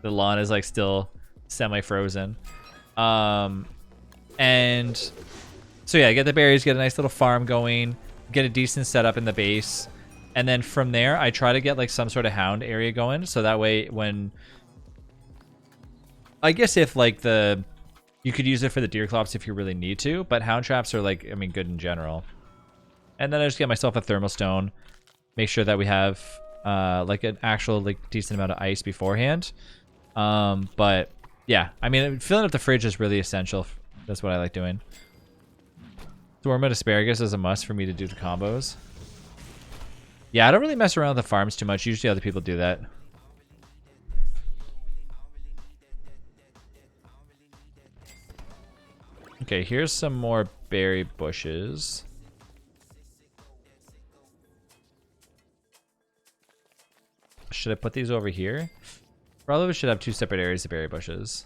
lawn is like still semi-frozen. And so yeah, get the berries, get a nice little farm going, get a decent setup in the base, and then from there I try to get like some sort of hound area going, so that way when I guess if like you could use it for the deer clops if you really need to, but hound traps are like, I mean, good in general. And then I just get myself a thermal stone, make sure that we have like an actual like decent amount of ice beforehand. But yeah, I mean, filling up the fridge is really essential. That's what I like doing. Dormant asparagus is a must for me to do the combos. Yeah, I don't really mess around with the farms too much. Usually other people do that. Okay, here's some more berry bushes. Should I put these over here? Probably we should have two separate areas of berry bushes.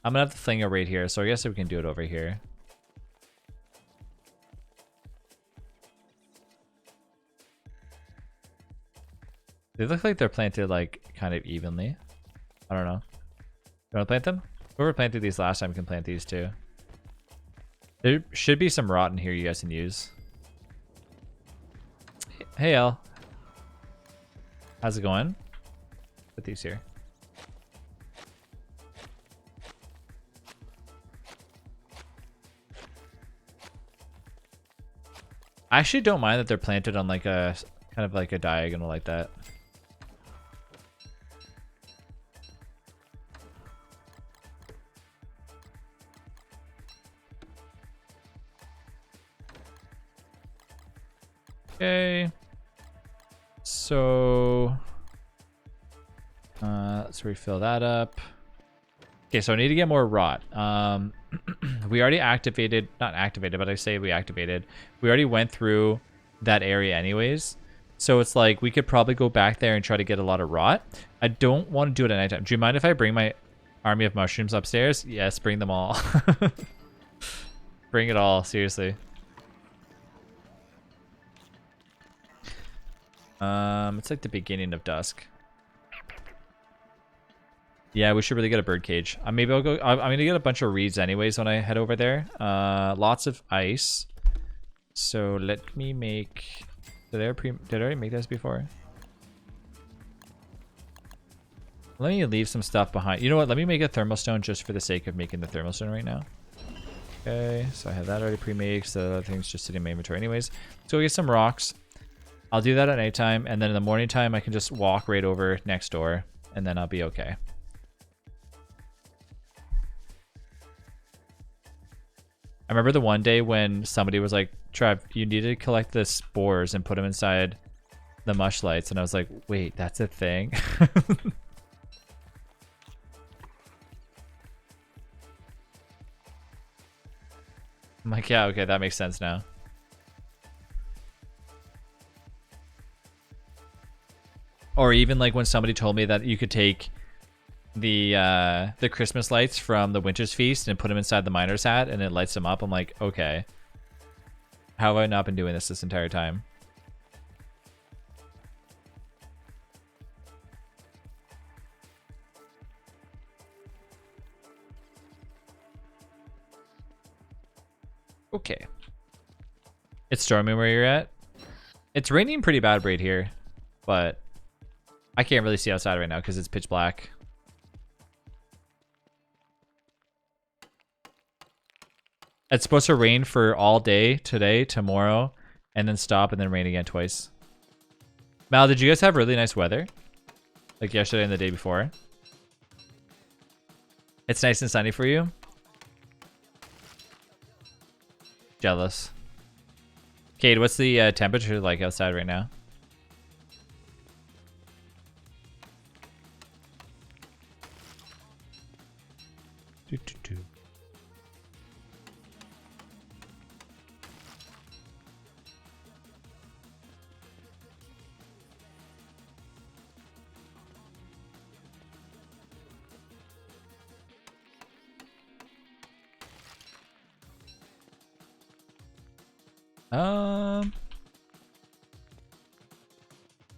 I'm gonna have to fling it right here, so I guess we can do it over here. They look like they're planted like kind of evenly. I don't know. You wanna plant them? Whoever planted these last time can plant these too. There should be some rot in here you guys can use. Hey El. How's it going? Put these here. I actually don't mind that they're planted on like a kind of like a diagonal like that. Okay. So let's refill that up. Okay, so I need to get more rot. We already activated, not activated, but I say we activated. We already went through that area anyways. So it's like we could probably go back there and try to get a lot of rot. I don't want to do it at nighttime. Do you mind if I bring my army of mushrooms upstairs? Yes, bring them all. Bring it all, seriously. It's like the beginning of dusk. Yeah, we should really get a bird cage. Maybe I'll go. I'm gonna get a bunch of reeds anyways when I head over there. Lots of ice. So let me make. Did I already make this before? Let me leave some stuff behind. You know what? Let me make a thermal stone just for the sake of making the thermal stone right now. Okay, so I have that already pre-made. So the other thing's just sitting in my inventory anyways. Let's go get some rocks. I'll do that at nighttime, and then in the morning time I can just walk right over next door, and then I'll be okay. I remember the one day when somebody was like, Trev, you need to collect the spores and put them inside the mush lights, and I was like, wait, that's a thing? I'm like, yeah, okay, that makes sense now. Or even like when somebody told me that you could take the Christmas lights from the Winter's Feast and put them inside the miner's hat and it lights them up. I'm like, okay. How have I not been doing this entire time? Okay. It's storming where you're at. It's raining pretty bad right here, but I can't really see outside right now because it's pitch black. It's supposed to rain for all day today, tomorrow, and then stop and then rain again twice. Mal, did you guys have really nice weather? Like yesterday and the day before? It's nice and sunny for you? Jealous. Cade, what's the temperature like outside right now?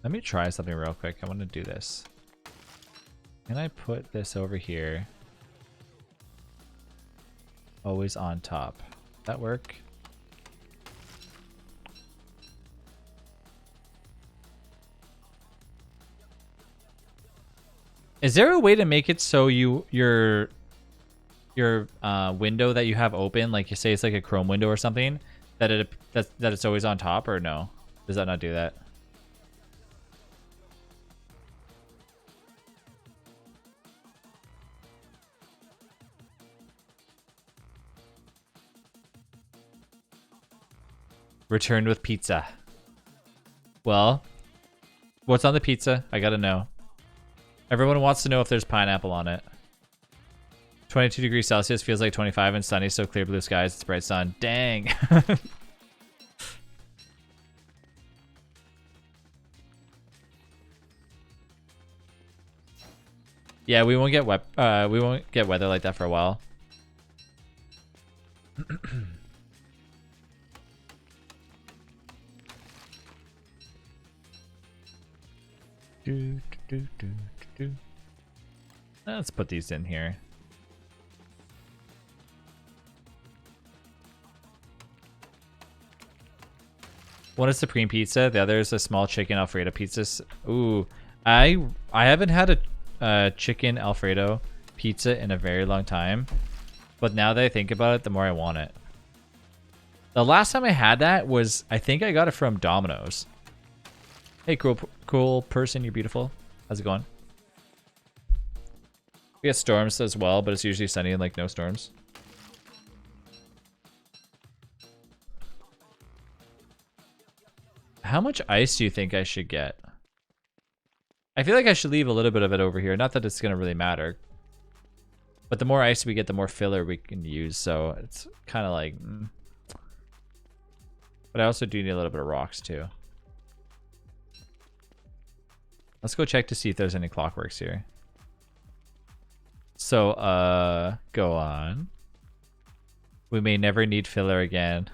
Let me try something real quick. I want to do this. Can I put this over here? Always on top. That work? Is there a way to make it so your window that you have open, like you say it's like a Chrome window or something, that it's always on top, or no? Does that not do that? Returned with pizza. Well, what's on the pizza? I gotta know. Everyone wants to know if there's pineapple on it. 22 degrees Celsius feels like 25 and sunny, so clear blue skies, it's bright sun. Dang. Yeah, we won't get weather like that for a while. Let's put these in here. One is supreme pizza, the other is a small chicken Alfredo pizza. Ooh, I haven't had a chicken Alfredo pizza in a very long time, but now that I think about it, the more I want it. The last time I had that was, I think I got it from Domino's. Hey, cool person, you're beautiful. How's it going? We get storms as well, but it's usually sunny and like no storms. How much ice do you think I should get? I feel like I should leave a little bit of it over here. Not that it's going to really matter. But the more ice we get, the more filler we can use. So it's kind of like... But I also do need a little bit of rocks too. Let's go check to see if there's any clockworks here. So, go on. We may never need filler again.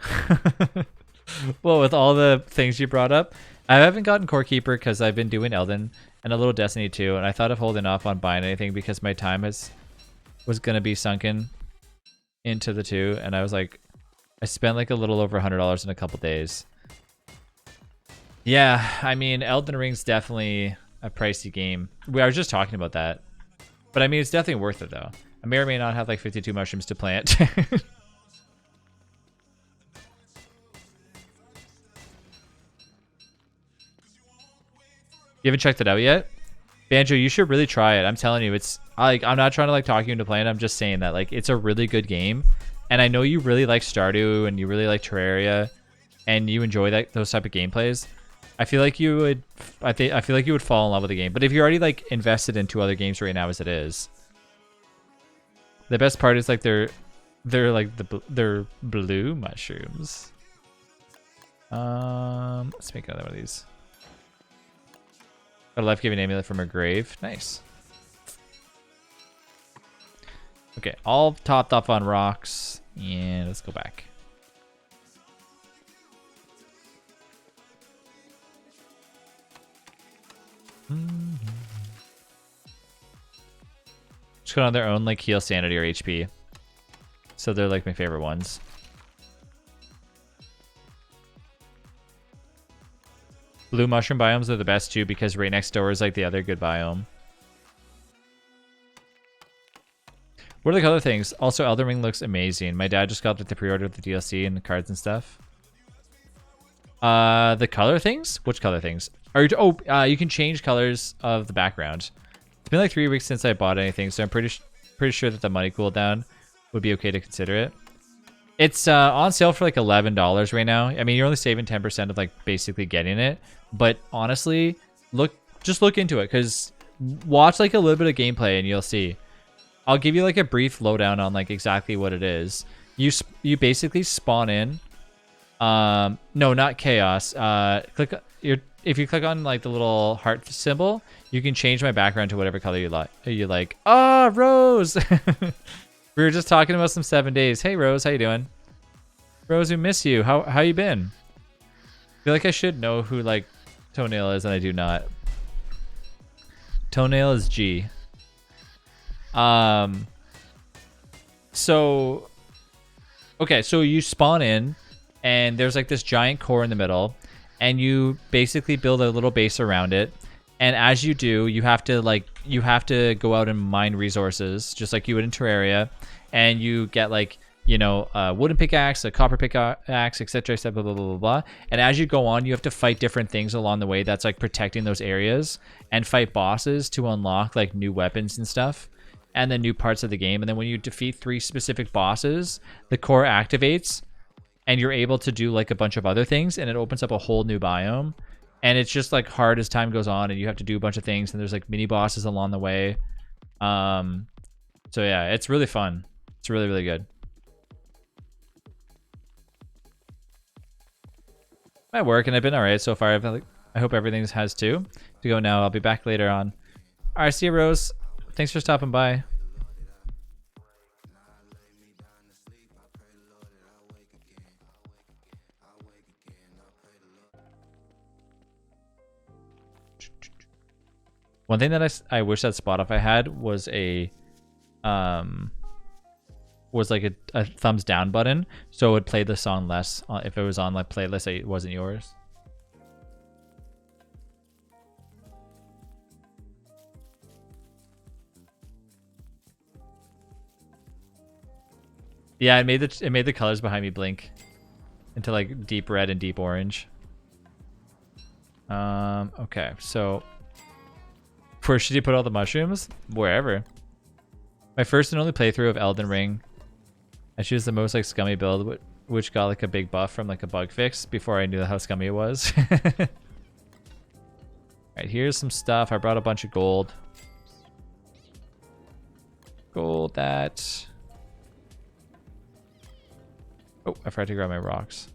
Well, with all the things you brought up, I haven't gotten Core Keeper because I've been doing Elden and a little Destiny 2, and I thought of holding off on buying anything because my time was gonna be sunken into the 2, and I was like, I spent like a little over $100 in a couple days. Yeah, I mean, Elden Ring's definitely a pricey game. I was just talking about that, but I mean, it's definitely worth it though. I may or may not have like 52 mushrooms to plant. You haven't checked it out yet? Banjo, you should really try it. I'm telling you, it's like, I'm not trying to like talk you into playing it. I'm just saying that like it's a really good game. And I know you really like Stardew and you really like Terraria and you enjoy those type of gameplays. I feel like you would I feel like you would fall in love with the game. But if you're already like invested in 2 other games right now as it is, the best part is like they're like they're blue mushrooms. Let's make another one of these. A life-giving amulet from her grave. Nice. Okay, all topped off on rocks. And let's go back. Just go on their own like heal sanity or HP. So they're like my favorite ones. Blue mushroom biomes are the best too because right next door is like the other good biome. What are the other things? Also, Elden Ring looks amazing. My dad just got the pre-order of the DLC and the cards and stuff. The color things? Which color things? You can change colors of the background. It's been like 3 weeks since I bought anything, so I'm pretty sure that the money cooldown would be okay to consider it. It's on sale for like $11 right now. I mean, you're only saving 10% of like basically getting it. But honestly, just look into it because watch like a little bit of gameplay and you'll see. I'll give you like a brief lowdown on like exactly what it is. You basically spawn in. No, not chaos. If you click on like the little heart symbol, you can change my background to whatever color you like. Ah, Rose. We were just talking about some 7 days. Hey Rose, how you doing? Rose, we miss you. How you been? I feel like I should know who like Toenail is, and I do not. Toenail is G. So okay, so you spawn in, and there's like this giant core in the middle, and you basically build a little base around it. And as you do, you have to go out and mine resources, just like you would in Terraria, and you get like, you know, a wooden pickaxe, a copper pickaxe, etc., blah, blah, blah, blah, blah. And as you go on, you have to fight different things along the way that's like protecting those areas and fight bosses to unlock like new weapons and stuff and then new parts of the game. And then when you defeat 3 specific bosses, the core activates and you're able to do like a bunch of other things and it opens up a whole new biome. And it's just like hard as time goes on and you have to do a bunch of things and there's like mini bosses along the way. So yeah, it's really fun. It's really, really good. My work and I've been alright so far. I hope everything has too. To go now, I'll be back later on. Alright, see you, Rose. Thanks for stopping by. One thing that I wish that Spotify had was like a thumbs down button, so it would play the song less if it was on like playlist that it wasn't yours. Yeah, it made the colors behind me blink into like deep red and deep orange. Okay, so where should you put all the mushrooms? Wherever. My first and only playthrough of Elden Ring, I chose the most like scummy build, which got like a big buff from like a bug fix before I knew how scummy it was. Alright, here's some stuff. I brought a bunch of gold. Gold that. Oh, I forgot to grab my rocks.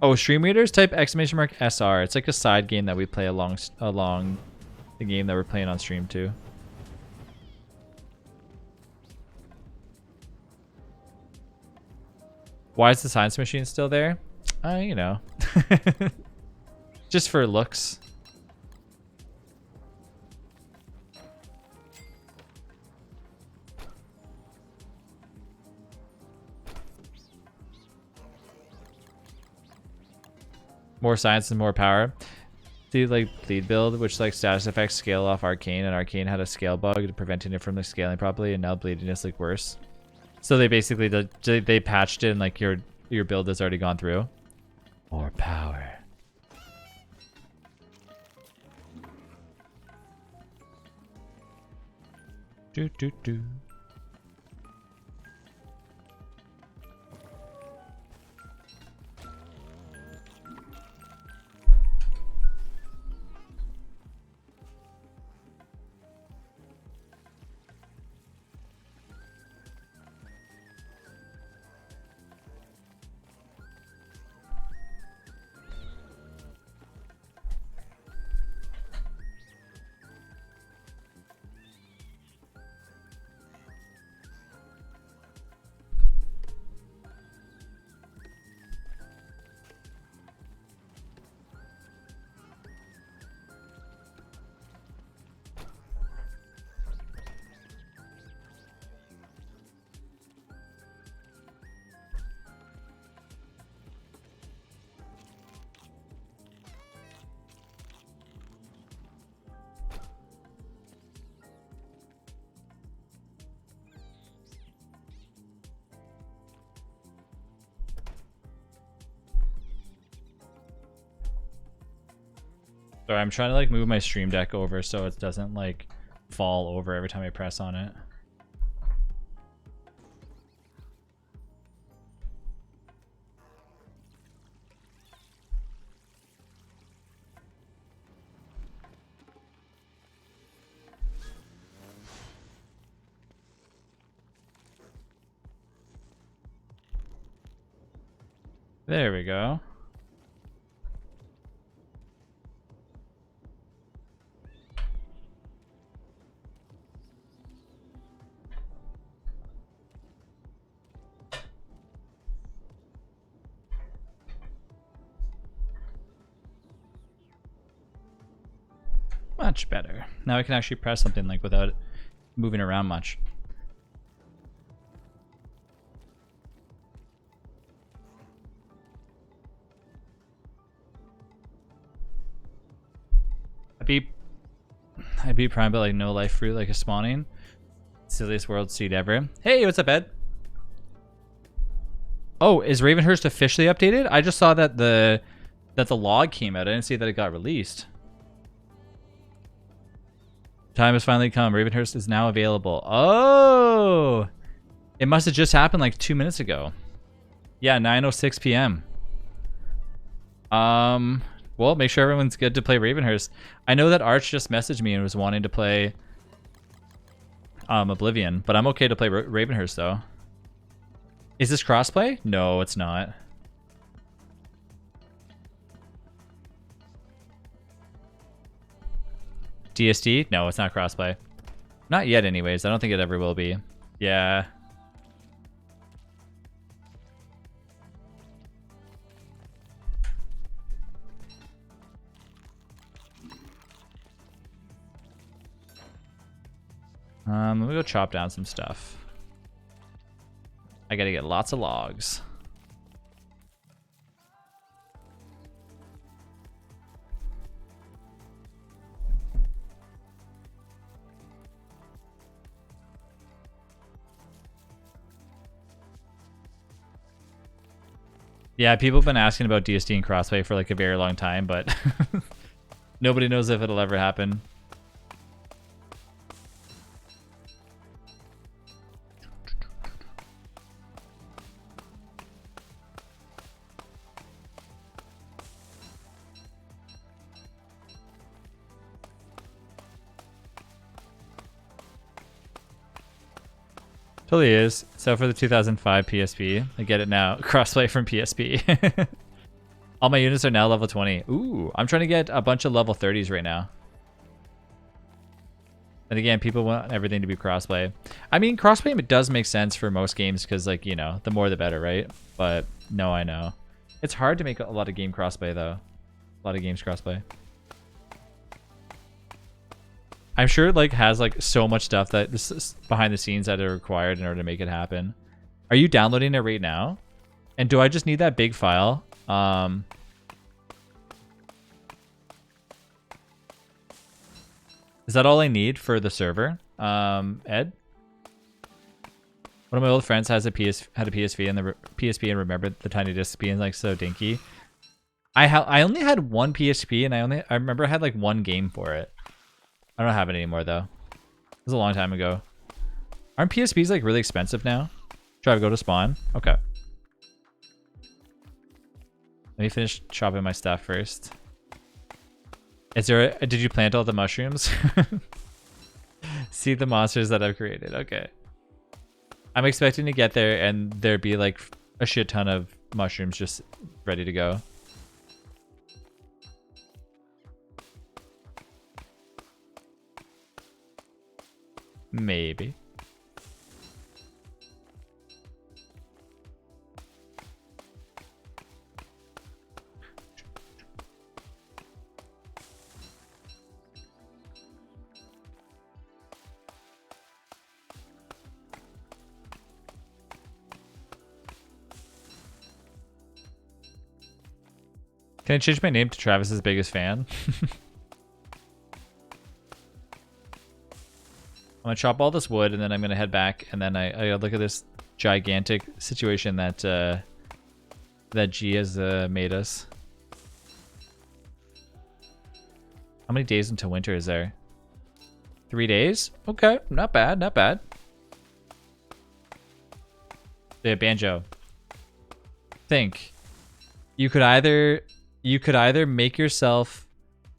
Oh, stream readers, type !SR. It's like a side game that we play along the game that we're playing on stream too. Why is the science machine still there? You know. Just for looks. More science and more power. See, like bleed build, which like status effects scale off arcane, and arcane had a scale bug preventing it from like scaling properly, and now bleeding is like worse. So they basically they patched it, and like your build has already gone through. More power. Do do do. Sorry, I'm trying to like move my stream deck over so it doesn't like fall over every time I press on it. There we go. Much better. Now I can actually press something like without moving around much. I beat Prime, but like no life fruit like a spawning. Silliest world seed ever. Hey, what's up, Ed? Oh, is Ravenhurst officially updated? I just saw that the log came out. I didn't see that it got released. Time has finally come. Ravenhurst is now available. Oh! It must have just happened like 2 minutes ago. Yeah, 9:06 p.m. Well, make sure everyone's good to play Ravenhurst. I know that Arch just messaged me and was wanting to play Oblivion, but I'm okay to play Ravenhurst though. Is this crossplay? No, it's not. DSD? No, it's not crossplay. Not yet anyways. I don't think it ever will be. Yeah. Let me go chop down some stuff. I gotta get lots of logs. Yeah, people have been asking about DSD and crossplay for like a very long time, but nobody knows if it'll ever happen. Totally is. So for the 2005 PSP, I get it now. Crossplay from PSP. All my units are now level 20. Ooh, I'm trying to get a bunch of level 30s right now. And again, people want everything to be crossplay. I mean, crossplay does make sense for most games because, like, you know, the more the better, right? But no, I know. It's hard to make a lot of game crossplay, though. A lot of games crossplay. I'm sure it, like, has, like, so much stuff that this is behind the scenes that are required in order to make it happen. Are you downloading it right now? And do I just need that big file? Is that all I need for the server? Ed? One of my old friends had a PSP and remembered the tiny disc being like so dinky. I only had one PSP and I remember I had like one game for it. I don't have it anymore though. It was a long time ago. Aren't PSPs like really expensive now? Try to go to spawn. Okay. Let me finish chopping my stuff first. Is there did you plant all the mushrooms? See the monsters that I've created. Okay. I'm expecting to get there and there be like a shit ton of mushrooms just ready to go. Maybe. Can I change my name to Travis's biggest fan? I'm gonna chop all this wood and then I'm gonna head back and then I gotta look at this gigantic situation that that G has made us. How many days until winter is there? 3 days? Okay, not bad, not bad. Yeah, Banjo. Think. You could either make yourself,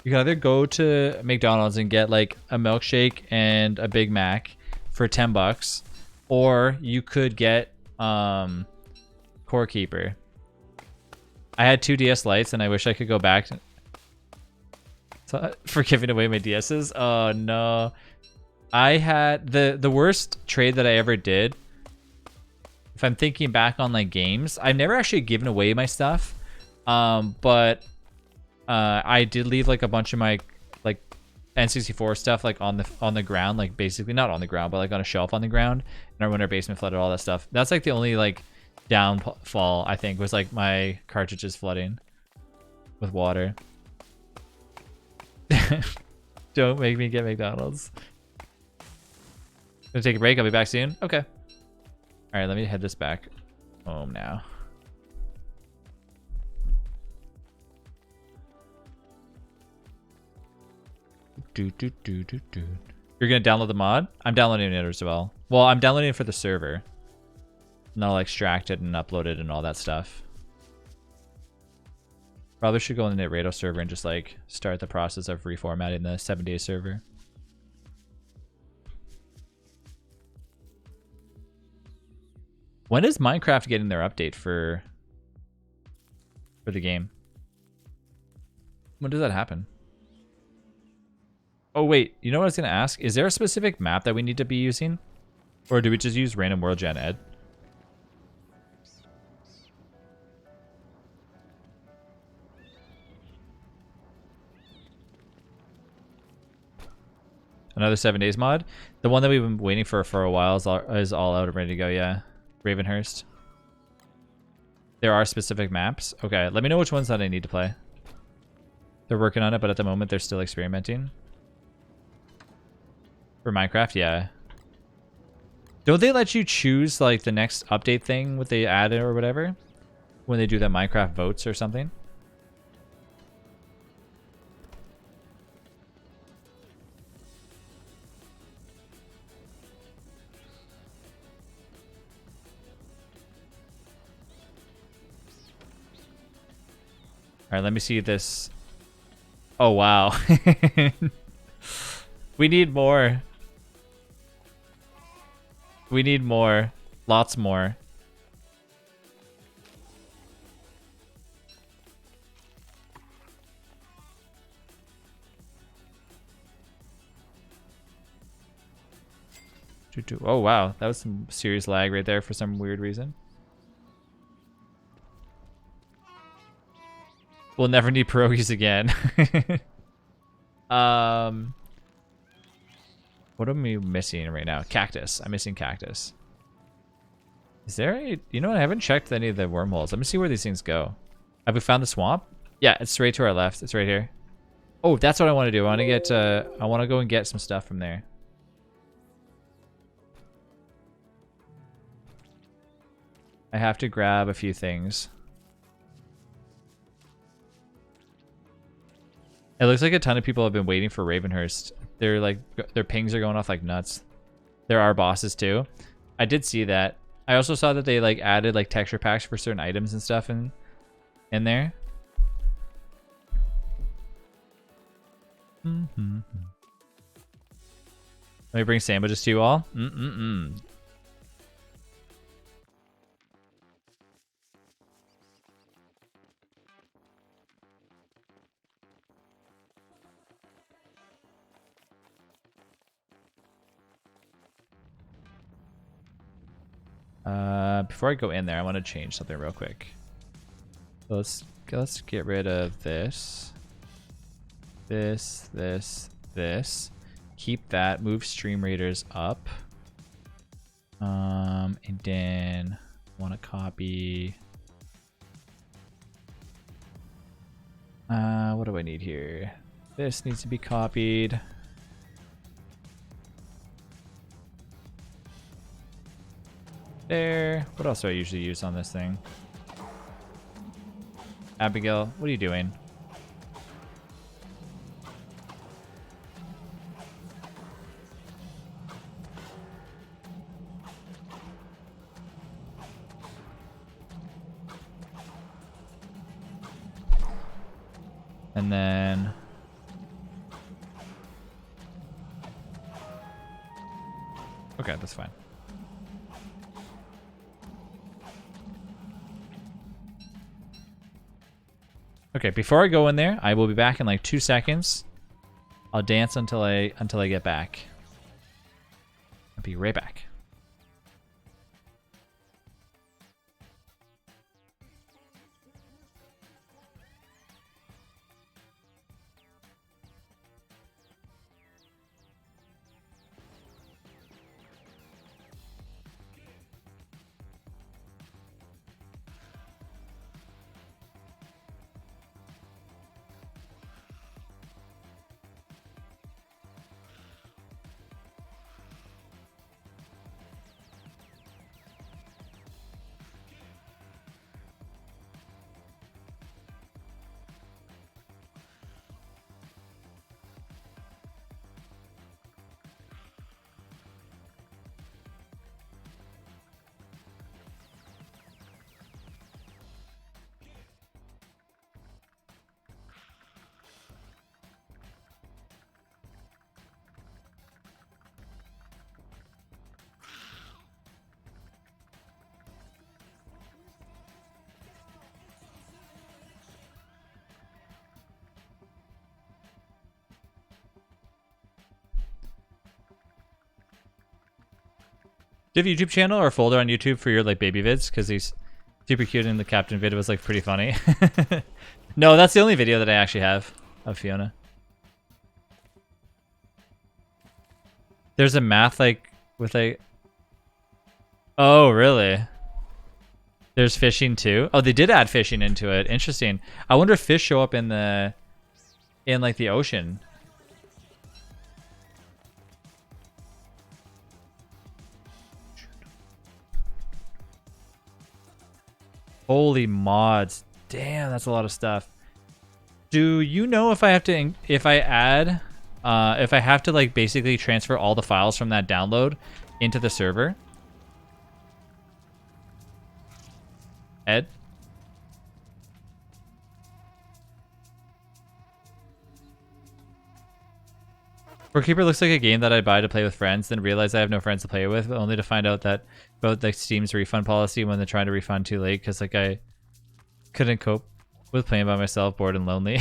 you could either go to McDonald's and get like a milkshake and a Big Mac for $10, or you could get Core Keeper. I had 2 DS Lites and I wish I could go back for giving away my DSs. Oh no. I had the worst trade that I ever did. If I'm thinking back on like games, I've never actually given away my stuff. But I did leave like a bunch of my like N64 stuff like on the ground, like basically not on the ground, but like on a shelf on the ground. And when our basement flooded, all that stuff. That's like the only like downfall I think was like my cartridges flooding with water. Don't make me get McDonald's. Gonna take a break. I'll be back soon. Okay. All right, let me head this back home now. You're gonna download the mod? I'm downloading it as well. Well, I'm downloading it for the server. And I'll extract it and upload it and all that stuff. Probably should go on the Narrado server and just like start the process of reformatting the 7-day server. When is Minecraft getting their update for the game? When does that happen? Oh wait, you know what I was gonna ask? Is there a specific map that we need to be using? Or do we just use random world gen, Ed? Another 7 days mod? The one that we've been waiting for a while is all out and ready to go, yeah. Ravenhurst. There are specific maps? Okay, let me know which ones that I need to play. They're working on it, but at the moment they're still experimenting. For Minecraft, yeah. Don't they let you choose like the next update thing, what they added or whatever? When they do the Minecraft votes or something? All right, let me see this. Oh, wow. We need more. We need more. Lots more. Oh wow, that was some serious lag right there for some weird reason. We'll never need pierogies again. What am I missing right now? Cactus. I'm missing cactus. Is there a... You know what? I haven't checked any of the wormholes. Let me see where these things go. Have we found the swamp? Yeah, it's right to our left. It's right here. Oh, that's what I want to do. I want to get... I want to go and get some stuff from there. I have to grab a few things. It looks like a ton of people have been waiting for Ravenhurst. They're like, their pings are going off like nuts. There are bosses too. I did see that. I also saw that they like added like texture packs for certain items and stuff in there. Let me bring sandwiches to you all. Before I go in there, I want to change something real quick. So let's get rid of this. This. Keep that. Move stream raiders up. And then want to copy. What do I need here? This needs to be copied. There. What else do I usually use on this thing? Abigail, what are you doing? And then... Okay, that's fine. Okay, before I go in there, I will be back in like 2 seconds. I'll dance until I get back. I'll be right back. Do you have a YouTube channel or a folder on YouTube for your like baby vids? Because he's super cute and the captain vid was like pretty funny. No, that's the only video that I actually have of Fiona. There's a math like with a... Oh, really? There's fishing too? Oh, they did add fishing into it. Interesting. I wonder if fish show up in the... in like the ocean. Holy mods. Damn, that's a lot of stuff. Do you know if I have to, if I have to like basically transfer all the files from that download into the server? Ed? Keeper looks like a game that I'd buy to play with friends, then realize I have no friends to play with, only to find out that about like Steam's refund policy when they're trying to refund too late because like I couldn't cope with playing by myself, bored and lonely.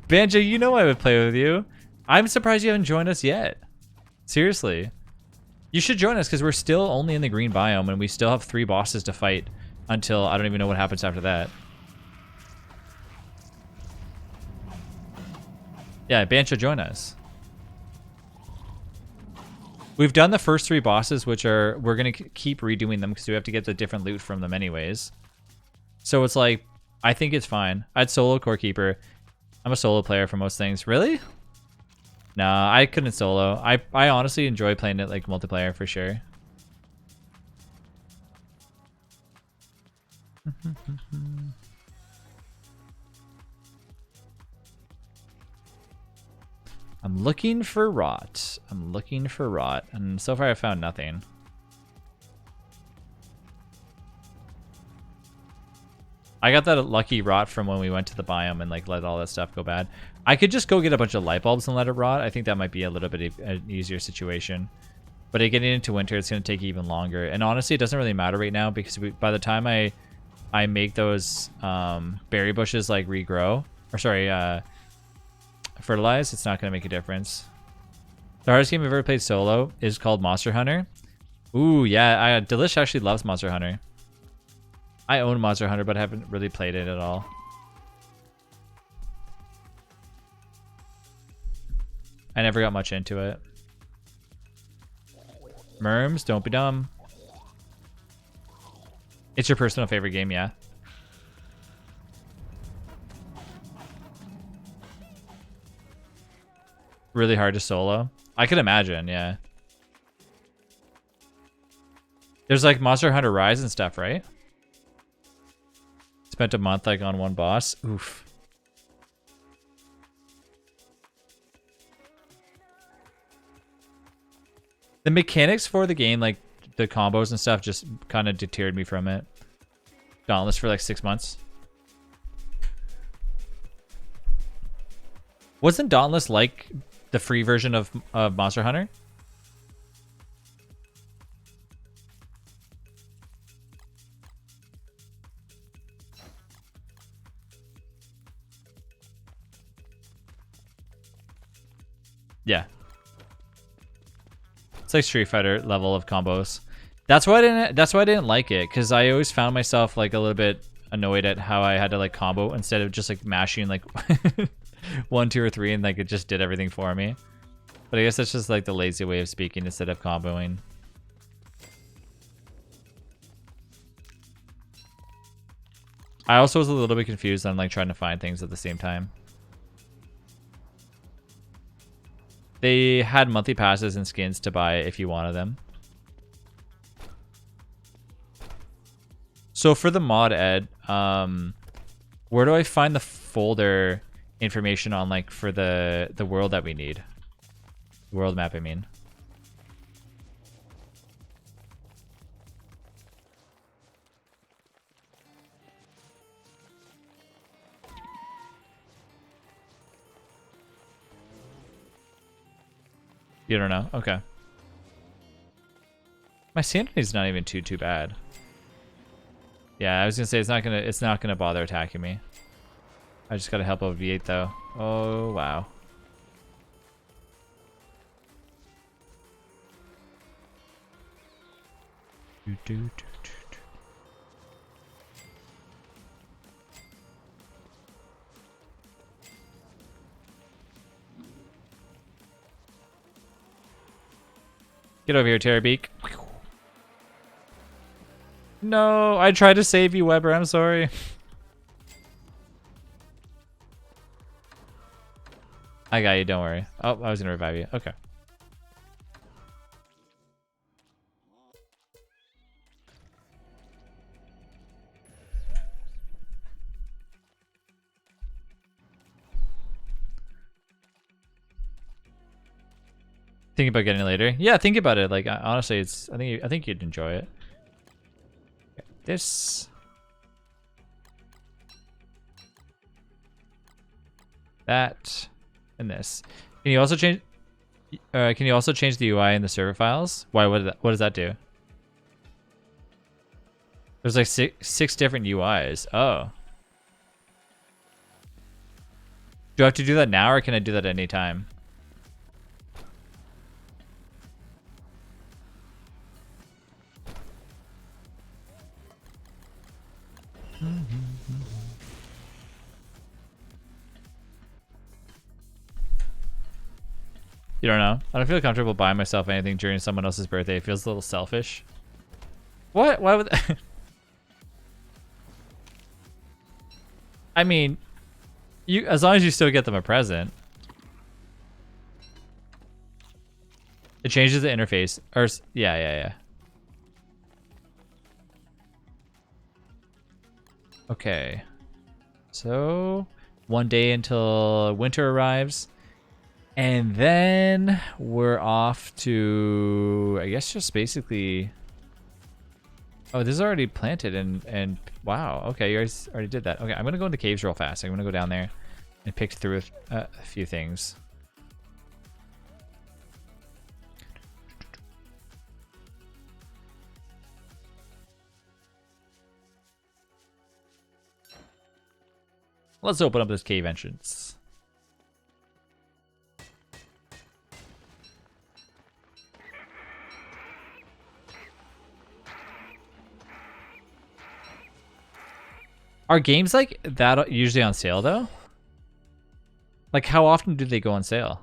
Banjo, you know I would play with you. I'm surprised you haven't joined us yet. Seriously. You should join us because we're still only in the green biome and we still have 3 bosses to fight until I don't even know what happens after that. Yeah, Bancho, join us. We've done the first 3 bosses, which are, we're going to keep redoing them because we have to get the different loot from them anyways. So it's like, I think it's fine. I'd solo Core Keeper. I'm a solo player for most things. Really? Nah, I couldn't solo. I honestly enjoy playing it like multiplayer for sure. I'm looking for rot. I'm looking for rot. And so far I found nothing. I got that lucky rot from when we went to the biome and like let all that stuff go bad. I could just go get a bunch of light bulbs and let it rot. I think that might be a little bit an easier situation. But getting into winter, it's going to take even longer. And honestly, it doesn't really matter right now because by the time I make those berry bushes like regrow, or sorry, fertilize, it's not going to make a difference. The hardest game I've ever played solo is called Monster Hunter. Ooh, yeah, Delish actually loves Monster Hunter. I own Monster Hunter, but I haven't really played it at all. I never got much into it. Merms, don't be dumb. It's your personal favorite game, yeah. Really hard to solo. I could imagine, yeah. There's like Monster Hunter Rise and stuff, right? Spent a month like on one boss. Oof. The mechanics for the game, like the combos and stuff, just kind of deterred me from it. Dauntless for like 6 months. Wasn't Dauntless like the free version of Monster Hunter? Yeah. It's like Street Fighter level of combos. That's why I didn't like it, because I always found myself like a little bit annoyed at how I had to like combo instead of just like mashing like 1, 2, or 3 and like it just did everything for me. But I guess that's just like the lazy way of speaking instead of comboing. I also was a little bit confused on like trying to find things at the same time. They had monthly passes and skins to buy if you wanted them. So for the mod ed, where do I find the folder information on like for the world that we need? World map, I mean. You don't know? Okay. My sanity's not even too bad. Yeah, I was gonna say it's not gonna bother attacking me. I just gotta help OV8 though. Oh wow. Get over here, Terrabeak. No, I tried to save you, Weber. I'm sorry. I got you. Don't worry. Oh, I was gonna revive you. Okay. Think about getting it later. Yeah, think about it. Like honestly, I think you'd enjoy it. This. That. And this. Can you also change? Can you also change the UI in the server files? Why? What does that do? There's like six different UIs. Oh. Do I have to do that now, or can I do that at any time? You don't know? I don't feel comfortable buying myself anything during someone else's birthday. It feels a little selfish. What? Why would... I mean, you as long as you still get them a present. It changes the interface. Or yeah. Okay. So, one day until winter arrives. And then we're off to, I guess, just basically... Oh, this is already planted and wow. Okay, you guys already did that. Okay, I'm going to go in the caves real fast. I'm going to go down there and pick through a few things. Let's open up this cave entrance. Are games like that usually on sale though? Like how often do they go on sale?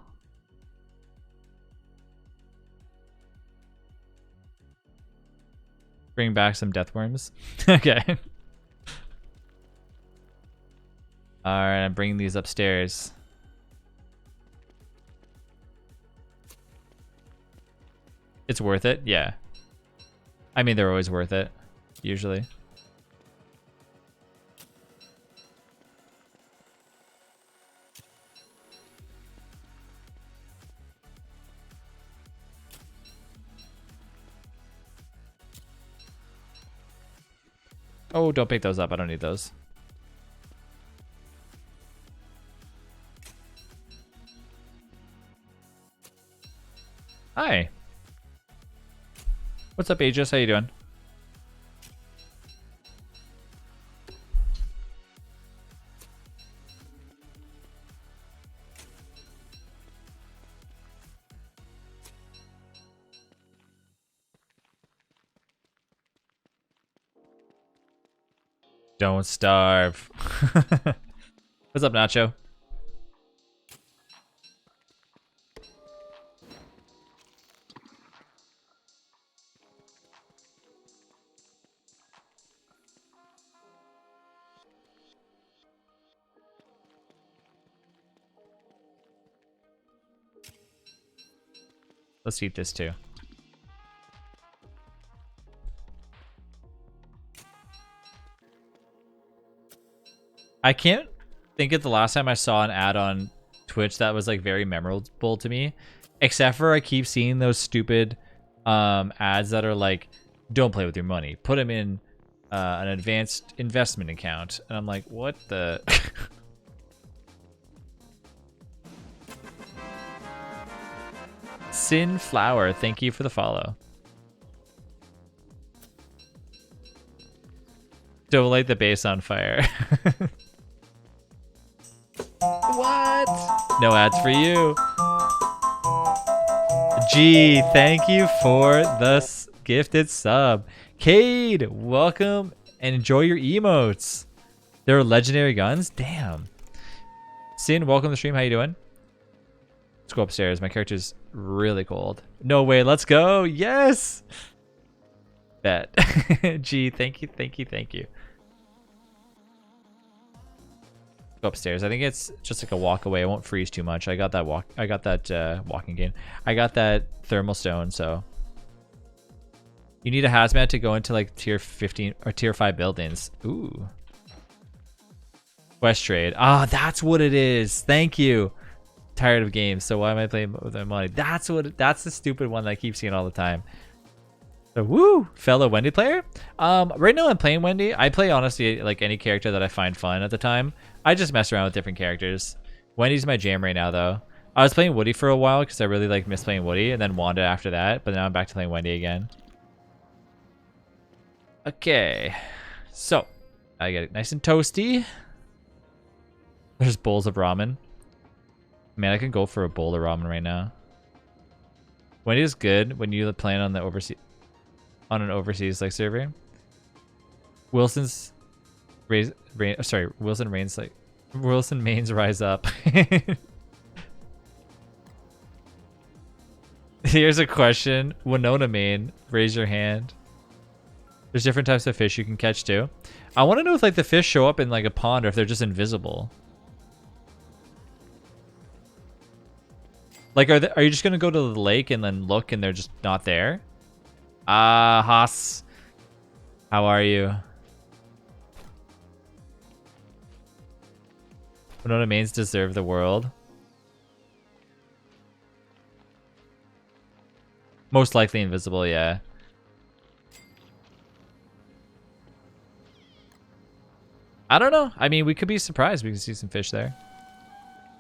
Bring back some death worms. Okay. Alright, I'm bringing these upstairs. It's worth it? Yeah. I mean, they're always worth it, usually. Oh, don't pick those up. I don't need those. Hi. What's up, Aegis? How you doing? Don't starve. What's up, Nacho? Let's eat this too. I can't think of the last time I saw an ad on Twitch that was like very memorable to me, except for I keep seeing those stupid ads that are like, don't play with your money, put them in an advanced investment account, and I'm like, what the... Sin Flower, thank you for the follow. Don't light the base on fire. What? No ads for you. G, thank you for the gifted sub. Cade, welcome and enjoy your emotes. They're legendary guns? Damn. Sin, welcome to the stream. How you doing? Let's go upstairs. My character's really cold. No way. Let's go. Yes. Bet. Gee, thank you. Go upstairs. I think it's just like a walk away. I won't freeze too much. I got that walking game. I got that thermal stone. So you need a hazmat to go into like tier 15 or tier 5 buildings. Ooh. Quest trade. Ah, that's what it is. Thank you. Tired of games, so why am I playing with my money? That's the stupid one that I keep seeing all the time. So woo, fellow Wendy player. Right now I'm playing Wendy. I play honestly like any character that I find fun at the time. I just mess around with different characters. Wendy's my jam right now though. I was playing Woody for a while because I really like miss playing Woody, and then Wanda after that. But now I'm back to playing Wendy again. Okay, so I get it nice and toasty. There's bowls of ramen. Man, I can go for a bowl of ramen right now. Wendy is good when you plan on an overseas like server. Wilson's Wilson Rains like Wilson Mains rise up. Here's a question. Winona Main, raise your hand. There's different types of fish you can catch too. I want to know if like the fish show up in like a pond or if they're just invisible. Like are you just gonna go to the lake and then look and they're just not there? Haas. How are you? Winona Mains deserve the world. Most likely invisible, yeah. I don't know. I mean, we could be surprised. We can see some fish there.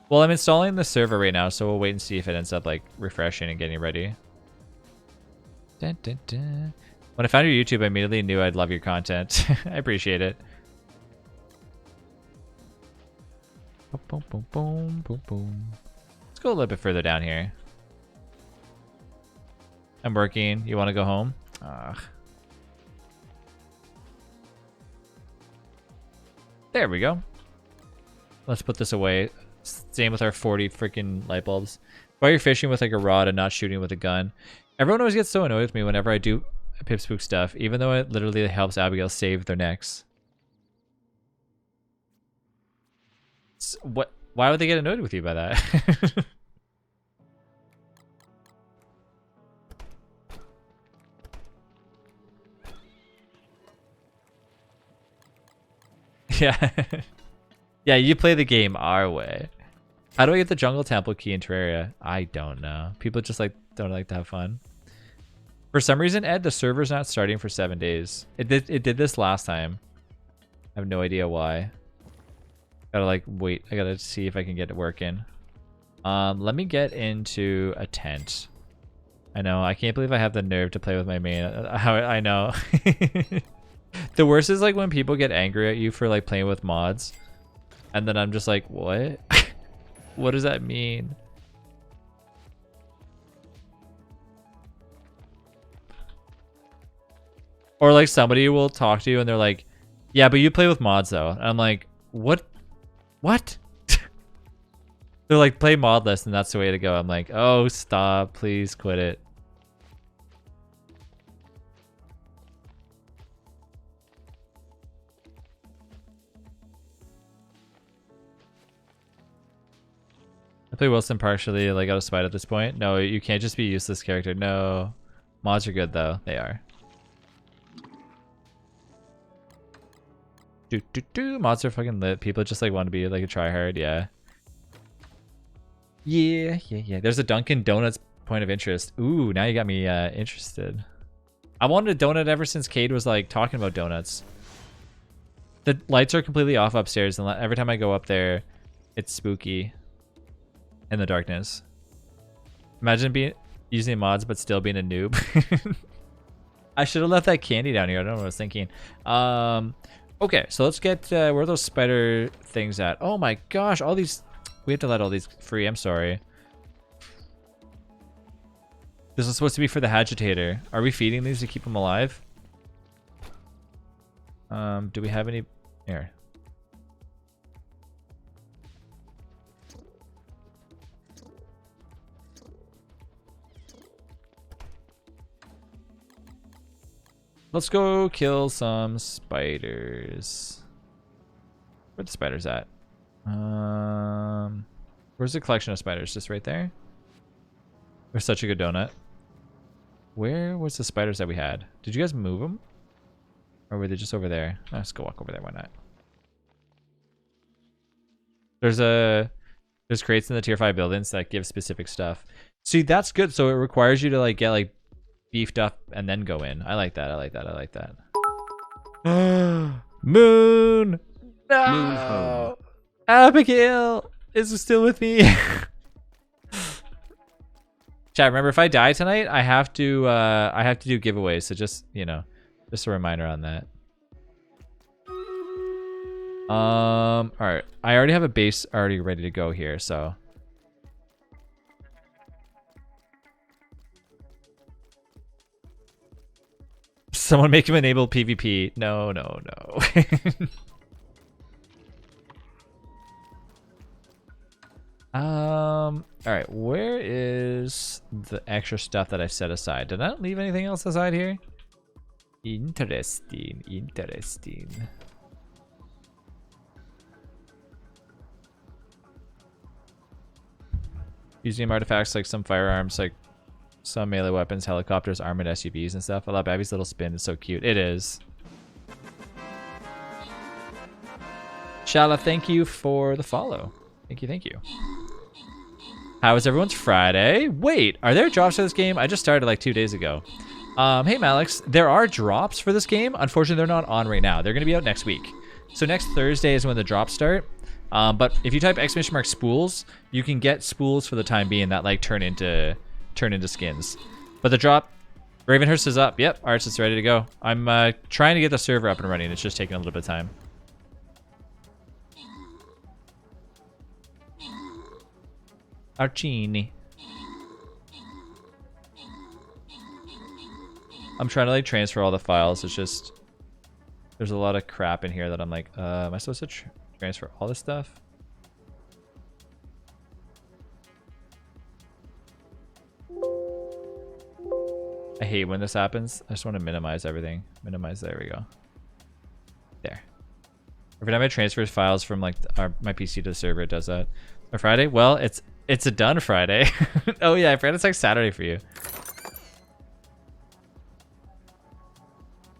Well, I'm installing the server right now, so we'll wait and see if it ends up like refreshing and getting ready. Dun, dun, dun. When I found your YouTube, I immediately knew I'd love your content. I appreciate it. Boom, boom, boom, boom, boom. Let's go a little bit further down here. I'm working. You want to go home? Ugh. There we go. Let's put this away. Same with our 40 freaking light bulbs. Why you're fishing with like a rod and not shooting with a gun? Everyone always gets so annoyed with me whenever I do Pipspook stuff, even though it literally helps Abigail save their necks. What? Why would they get annoyed with you by that? Yeah. Yeah, you play the game our way. How do I get the jungle temple key in Terraria? I don't know. People just like don't like to have fun. For some reason, Ed, the server's not starting for 7 days. It did this last time. I have no idea why. Gotta like wait. I gotta see if I can get it working. Let me get into a tent. I know. I can't believe I have the nerve to play with my main. I know. The worst is like when people get angry at you for like playing with mods, and then I'm just like, what? What does that mean? Or like somebody will talk to you and they're like, yeah, but you play with mods though. And I'm like, what? What? They're like, play modless and that's the way to go. I'm like, oh, stop, please quit it. I play Wilson partially like out of spite at this point. No, you can't just be a useless character. No. Mods are good though. They are. Mods are fucking lit. People just like want to be like a tryhard. Yeah. Yeah. There's a Dunkin' Donuts point of interest. Ooh, now you got me interested. I wanted a donut ever since Cade was like talking about donuts. The lights are completely off upstairs, and every time I go up there, it's spooky. In the darkness. Imagine using mods but still being a noob. I should have left that candy down here. I don't know what I was thinking. Okay, so let's get where are those spider things at? Oh my gosh, all these. We have to let all these free. I'm sorry. This is supposed to be for the agitator. Are we feeding these to keep them alive? Do we have any? Here. Let's go kill some spiders. Where the spiders at? Where's the collection of spiders? Just right there? We're such a good donut. Where was the spiders that we had? Did you guys move them? Or were they just over there? Let's go walk over there. Why not? There's crates in the tier 5 buildings that give specific stuff. See, that's good. So it requires you to like get like beefed up and then go in. I like that. I like that. Moon! No! Moon home. Abigail is still with me. Chat, remember if I die tonight, I have to do giveaways. So just, you know, just a reminder on that. All right. I already have a base already ready to go here, so someone make him enable PvP. No. All right, where is the extra stuff that I set aside? Did I not leave anything else aside here? Interesting, interesting. Museum artifacts like some firearms, like some melee weapons, helicopters, armored SUVs and stuff. I love Abby's little spin. It's so cute. It is. Shala, thank you for the follow. Thank you, thank you. How was everyone's Friday? Wait, are there drops for this game? I just started like 2 days ago. Hey, Malix, there are drops for this game. Unfortunately, they're not on right now. They're going to be out next week. So next Thursday is when the drops start. But if you type ! Spools, you can get spools for the time being that like turn into skins. But the drop, Ravenhurst is up. Yep, Arts is ready to go. I'm trying to get the server up and running. It's just taking a little bit of time. Archini. I'm trying to like transfer all the files. It's just there's a lot of crap in here that I'm like, am I supposed to transfer all this stuff? I hate when this happens. I just want to minimize everything. Minimize. There we go. There. Every time I transfer files from like my PC to the server, it does that. On Friday? Well, it's a done Friday. Oh yeah, I forgot it's like Saturday for you.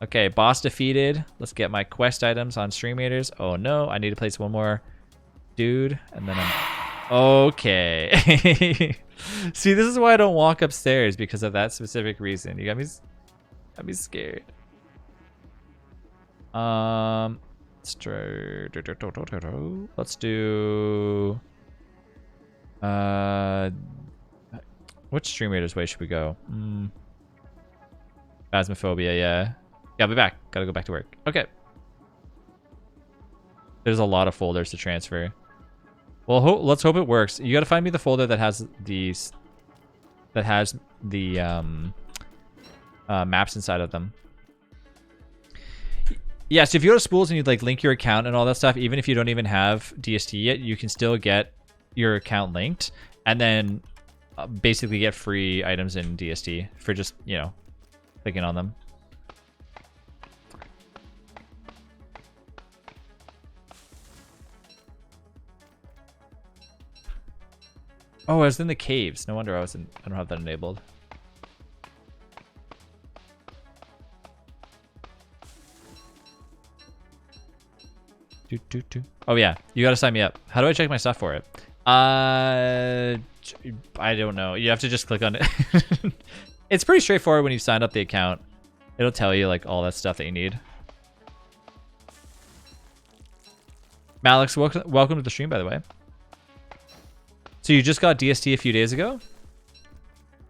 Okay, boss defeated. Let's get my quest items on Streamators. Oh no, I need to place one more dude, and then I'm okay. See, this is why I don't walk upstairs, because of that specific reason. You got me scared. Let's do which Streamators way should we go? Phasmophobia, yeah. Yeah, I'll be back. Gotta go back to work. Okay. There's a lot of folders to transfer. Well, let's hope it works. You gotta find me the folder that has these, that has the maps inside of them. Yeah, so if you go to Spools and you like link your account and all that stuff, even if you don't even have DST yet, you can still get your account linked and then basically get free items in DST for just, you know, clicking on them. Oh, I was in the caves. No wonder I don't have that enabled. Oh yeah, you gotta sign me up. How do I check my stuff for it? I don't know. You have to just click on it. It's pretty straightforward when you sign up the account. It'll tell you like all that stuff that you need. Malix, welcome to the stream, by the way. So you just got DST a few days ago?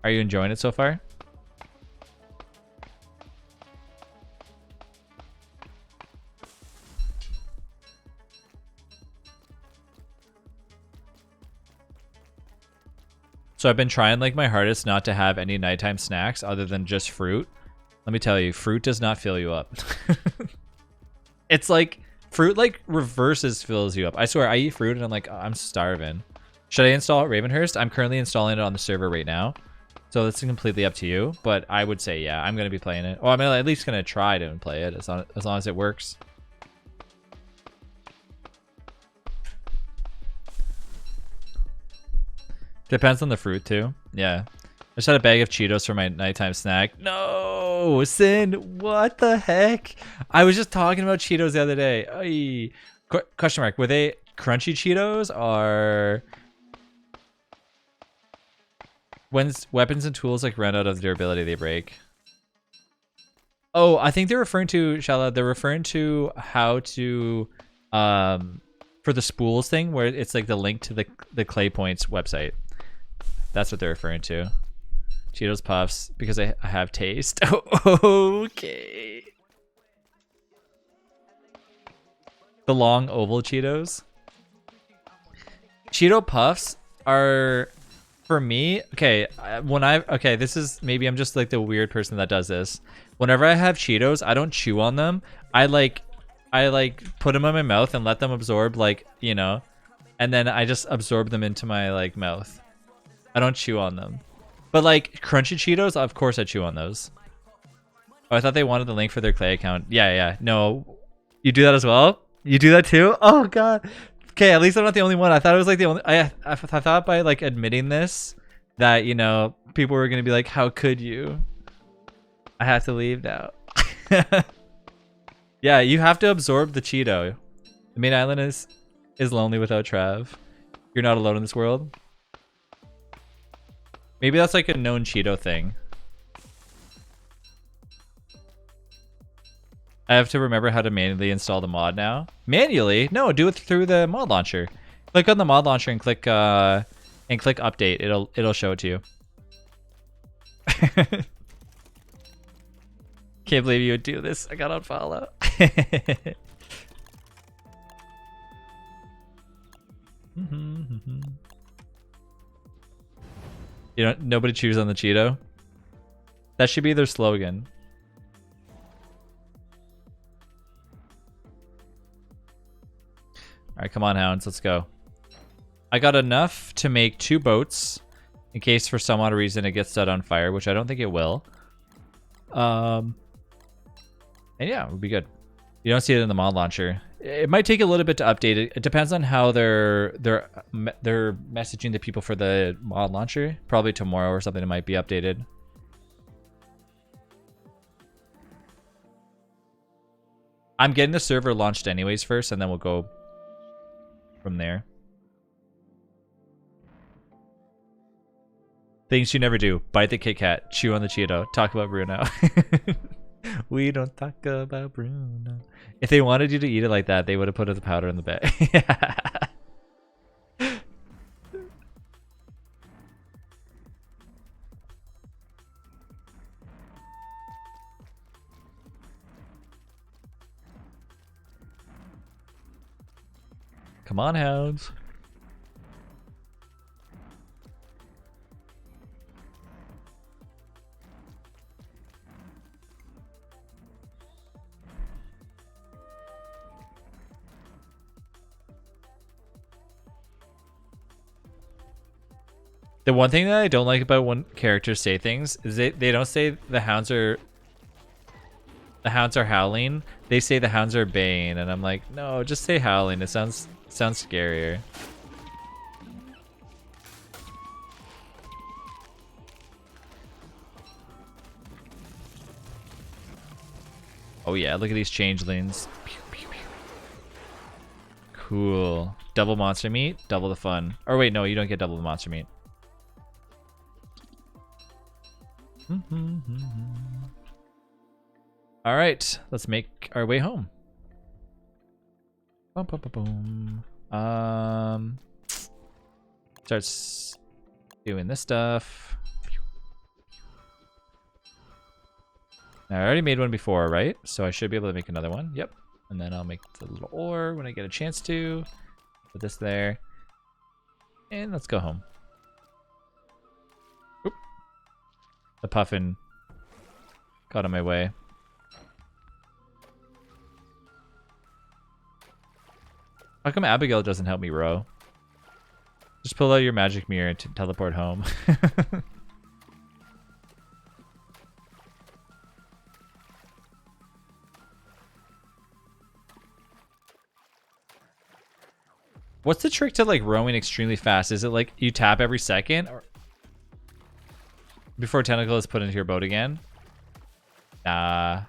Are you enjoying it so far? So I've been trying like my hardest not to have any nighttime snacks other than just fruit. Let me tell you, fruit does not fill you up. It's like fruit like reverses fills you up. I swear, I eat fruit and I'm like, I'm starving. Should I install Ravenhurst? I'm currently installing it on the server right now. So it's completely up to you. But I would say, yeah, I'm going to be playing it. Oh, I'm at least going to try to play it as long as it works. Depends on the fruit too. Yeah. I just had a bag of Cheetos for my nighttime snack. No, Sin, what the heck? I was just talking about Cheetos the other day. Ay. Question mark, were they crunchy Cheetos or... When weapons and tools like run out of durability, they break. Oh, I think they're referring to, Shala, they're referring to how to, for the spools thing, where it's like the link to the Clay Points website. That's what they're referring to. Cheetos Puffs, because I have taste. Okay. The long oval Cheetos. Cheeto Puffs are... For me, okay, this is, maybe I'm just like the weird person that does this. Whenever I have Cheetos, I don't chew on them. I like put them in my mouth and let them absorb, like, you know, and then I just absorb them into my like mouth. I don't chew on them. But like crunchy Cheetos, of course I chew on those. Oh, I thought they wanted the link for their Clay account. Yeah. No, you do that as well? You do that too? Oh god. Okay, at least I'm not the only one. I thought it was like the only. I thought by like admitting this that, you know, people were gonna be like, how could you? I have to leave now. Yeah, you have to absorb the Cheeto. The main island is lonely without Trav. You're not alone in this world. Maybe that's like a known Cheeto thing. I have to remember how to manually install the mod now. Manually? No, do it through the mod launcher. Click on the mod launcher and click update. It'll show it to you. Can't believe you would do this. I got unfollow. You know, nobody chews on the Cheeto. That should be their slogan. All right, come on, hounds, let's go. I got enough to make 2 boats in case for some odd reason it gets set on fire, which I don't think it will. And yeah, it would be good. You don't see it in the mod launcher. It might take a little bit to update it. It depends on how they're messaging the people for the mod launcher. Probably tomorrow or something it might be updated. I'm getting the server launched anyways first, and then we'll go from there. Things you never do. Bite the Kit Kat. Chew on the Cheeto. Talk about Bruno. We don't talk about Bruno. If they wanted you to eat it like that, they would have put the powder in the bag. Come on, hounds. The one thing that I don't like about when characters say things is they don't say the hounds are howling. They say the hounds are baying, and I'm like, no, just say howling. It sounds scarier. Oh yeah, look at these changelings. Cool. Double monster meat, double the fun. Or wait, no, you don't get double the monster meat. All right, let's make our way home. Boom, boom, boom, boom. Starts doing this stuff. Now, I already made one before, right? So I should be able to make another one. Yep. And then I'll make the little ore when I get a chance to. Put this there. And let's go home. Oop. The puffin got in my way. How come Abigail doesn't help me row? Just pull out your magic mirror to teleport home. What's the trick to like rowing extremely fast? Is it like you tap every second or before tentacle is put into your boat again? Nah.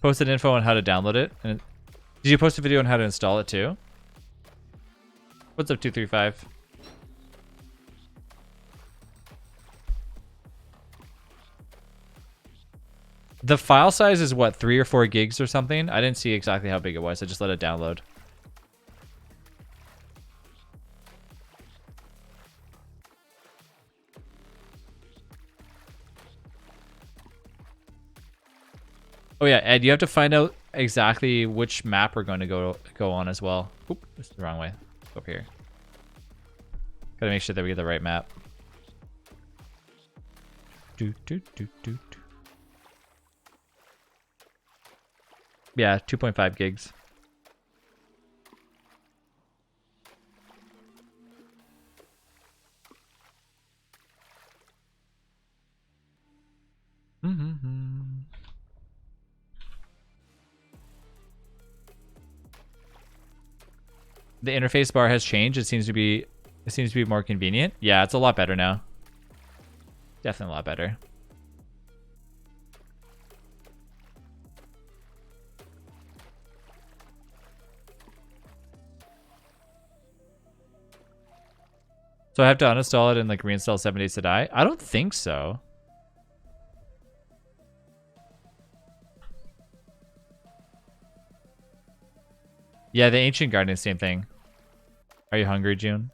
Posted info on how to download it. And did you post a video on how to install it too? What's up, 235? The file size is what, 3 or 4 gigs or something? I didn't see exactly how big it was. I just let it download. Oh yeah, Ed, you have to find out exactly which map we're going to go on as well. Oop, this is the wrong way. Go up here. Gotta make sure that we get the right map. Yeah, 2.5 gigs. The interface bar has changed. It seems to be more convenient. Yeah, it's a lot better now. Definitely a lot better. So I have to uninstall it and like reinstall 7 days to die? I don't think so. Yeah, the Ancient Garden, same thing. Are you hungry, June?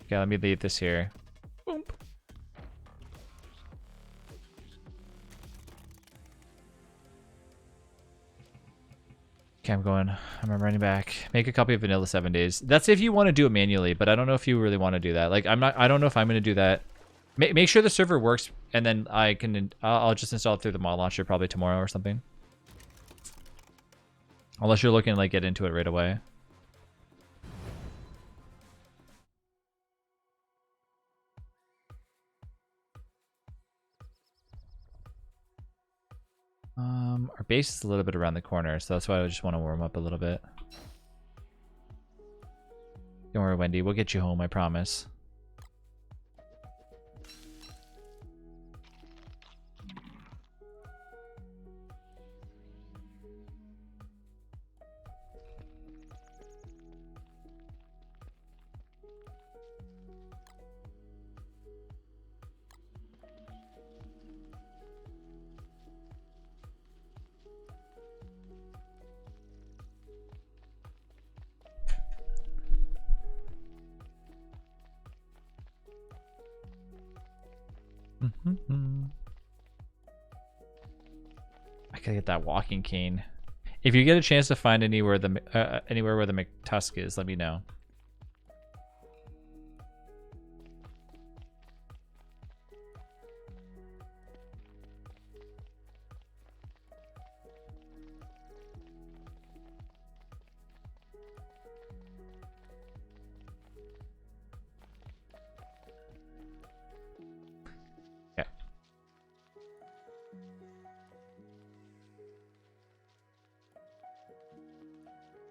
Okay, let me leave this here. Boom. Okay, I'm running back. Make a copy of Vanilla 7 days. That's if you want to do it manually, but I don't know if you really want to do that. Like, I don't know if I'm going to do that. Make sure the server works, and then I'll just install it through the mod launcher probably tomorrow or something. Unless you're looking to like get into it right away. Our base is a little bit around the corner, so that's why I just want to warm up a little bit. Don't worry, Wendy. We'll get you home, I promise. I gotta get that walking cane. If you get a chance to find anywhere where the McTusk is, let me know.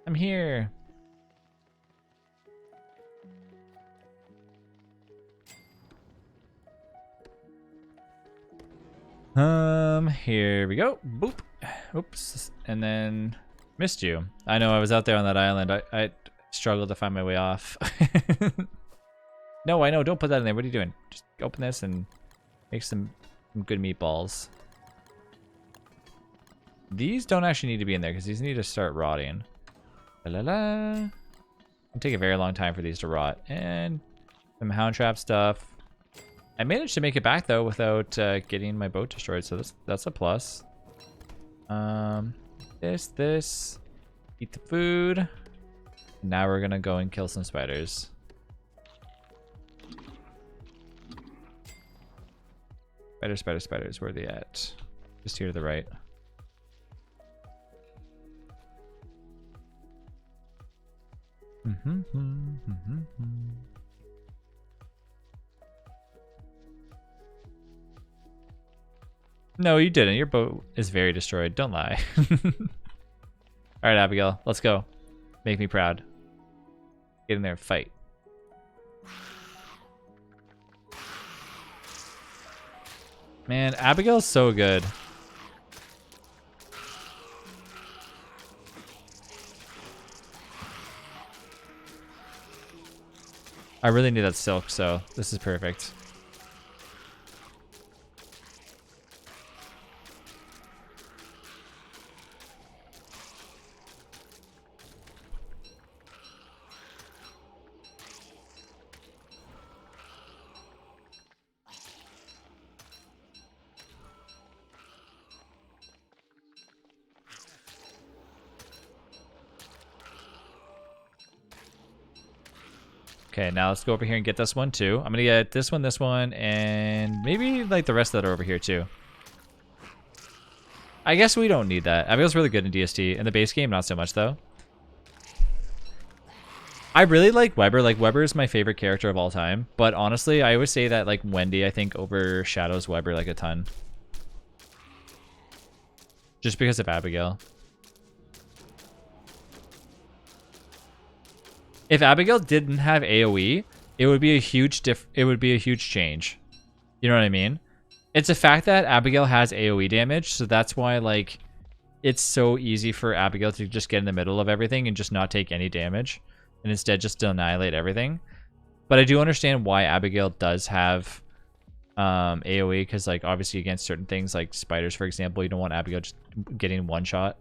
I'm here. Here we go. Boop. Oops. And then missed you. I know, I was out there on that island. I struggled to find my way off. No, I know. Don't put that in there. What are you doing? Just open this and make some good meatballs. These don't actually need to be in there because these need to start rotting. La la la. It'll take a very long time for these to rot. And some hound trap stuff. I managed to make it back though without getting my boat destroyed, so that's a plus. This. Eat the food. Now we're gonna go and kill some spiders. Spiders. Where are they at? Just here to the right. No, you didn't. Your boat is very destroyed. Don't lie. Alright, Abigail. Let's go. Make me proud. Get in there and fight. Man, Abigail's so good. I really need that silk, so this is perfect. Okay, now let's go over here and get this one too. I'm gonna get this one, and maybe like the rest that are over here too. I guess we don't need that. Abigail's really good in DST. In the base game, not so much though. I really like Weber. Like, Weber is my favorite character of all time. But honestly, I always say that, like, Wendy, I think, overshadows Weber, like, a ton. Just because of Abigail. If Abigail didn't have AoE, it would be a huge change. You know what I mean? It's a fact that Abigail has AoE damage, so that's why, like, it's so easy for Abigail to just get in the middle of everything and just not take any damage. And instead just to annihilate everything. But I do understand why Abigail does have AoE, because, like, obviously against certain things like spiders, for example, you don't want Abigail just getting one shot.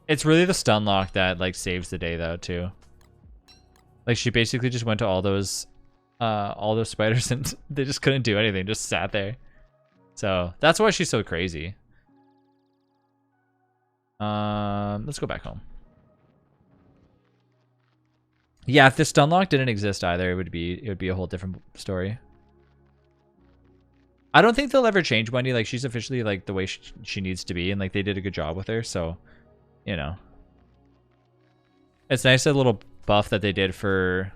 It's really the stun lock that, like, saves the day, though, too. Like, she basically just went to all those spiders and they just couldn't do anything, just sat there. So that's why she's so crazy. Let's go back home. Yeah, if the stun lock didn't exist either, it would be a whole different story. I don't think they'll ever change Wendy. Like, she's officially, like, the way she needs to be, and, like, they did a good job with her. So, you know, it's nice, a little buff that they did for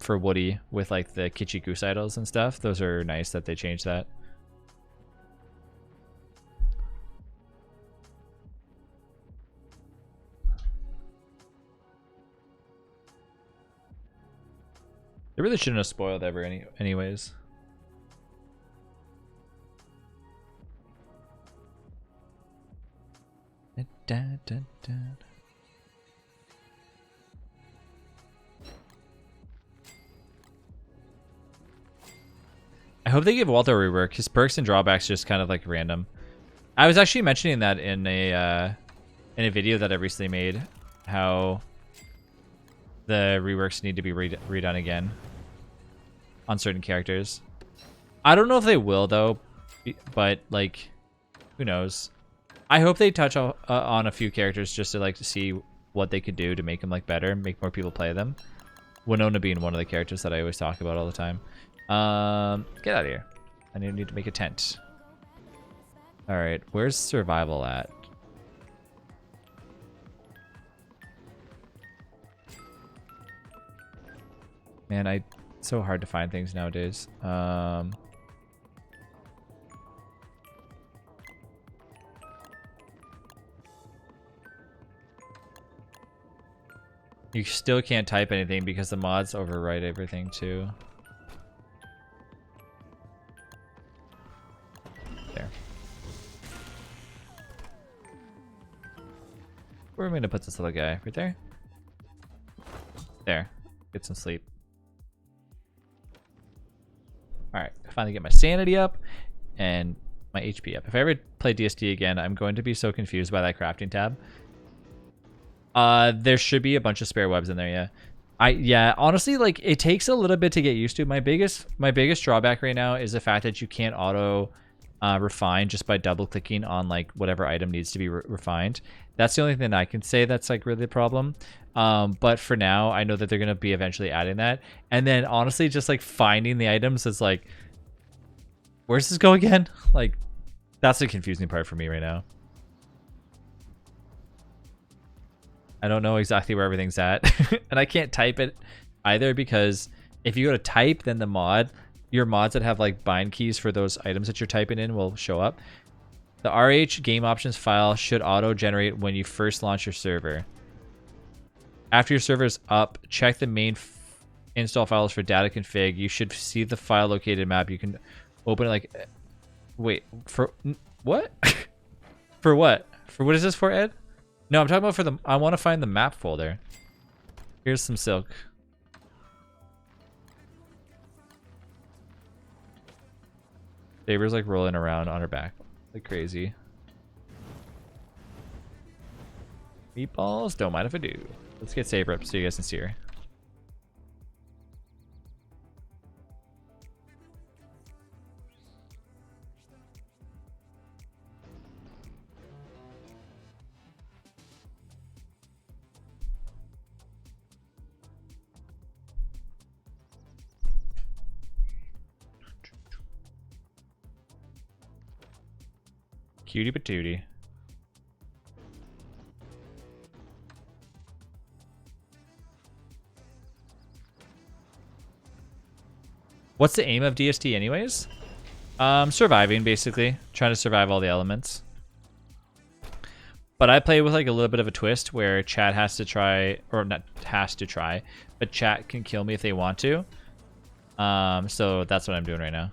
Woody with, like, the Kitschy Goose idols and stuff. Those are nice that they changed that. They really shouldn't have spoiled ever anyways. I hope they give Walter rework. His perks and drawbacks just kind of, like, random. I was actually mentioning that in a video that I recently made, how the reworks need to be redone again on certain characters. I don't know if they will, though, but, like, who knows? I hope they touch on a few characters just to, like, to see what they could do to make them, like, better, make more people play them. Winona being one of the characters that I always talk about all the time. Get out of here. I need to make a tent. All right, where's survival at? Man, it's so hard to find things nowadays. You still can't type anything because the mods overwrite everything too. There. Where am I going to put this little guy? Right there? There. Get some sleep. Alright, finally get my sanity up and my HP up. If I ever play DSD again, I'm going to be so confused by that crafting tab. There should be a bunch of spare webs in there, yeah. Yeah, honestly, like, it takes a little bit to get used to. My biggest drawback right now is the fact that you can't auto refine just by double clicking on, like, whatever item needs to be refined. That's the only thing I can say that's, like, really the problem. But for now, I know that they're gonna be eventually adding that. And then honestly, just, like, finding the items is like, where's this go again? Like, that's the confusing part for me right now. I don't know exactly where everything's at. And I can't type it either, because if you go to type, then your mods that have, like, bind keys for those items that you're typing in will show up. The RH game options file should auto-generate when you first launch your server. After your server is up, check the main install files for data config. You should see the file located map. You can open it, like... Wait, for... What? For what? For what is this for, Ed? No, I'm talking about for the... I want to find the map folder. Here's some silk. Saber's, like, rolling around on her back like crazy. Meatballs? Don't mind if I do. Let's get Saber up so you guys can see her. Cutie patootie. What's the aim of DST anyways? Surviving, basically. Trying to survive all the elements. But I play with like a little bit of a twist where chat has to try, or not has to try, but chat can kill me if they want to. So that's what I'm doing right now.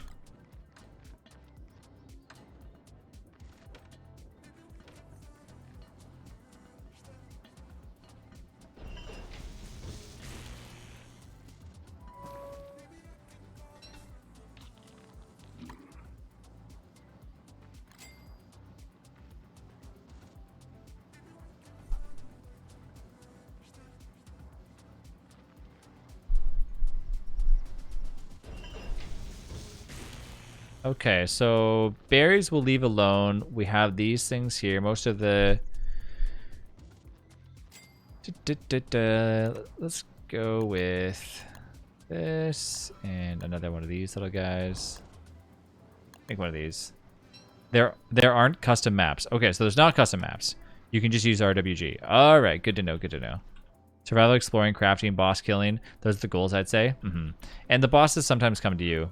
Okay, so berries we'll leave alone. We have these things here. Most of the... Let's go with this and another one of these little guys. Make one of these. There aren't custom maps. Okay, so there's not custom maps. You can just use RWG. All right, good to know, good to know. Survival, exploring, crafting, boss killing. Those are the goals, I'd say. And the bosses sometimes come to you.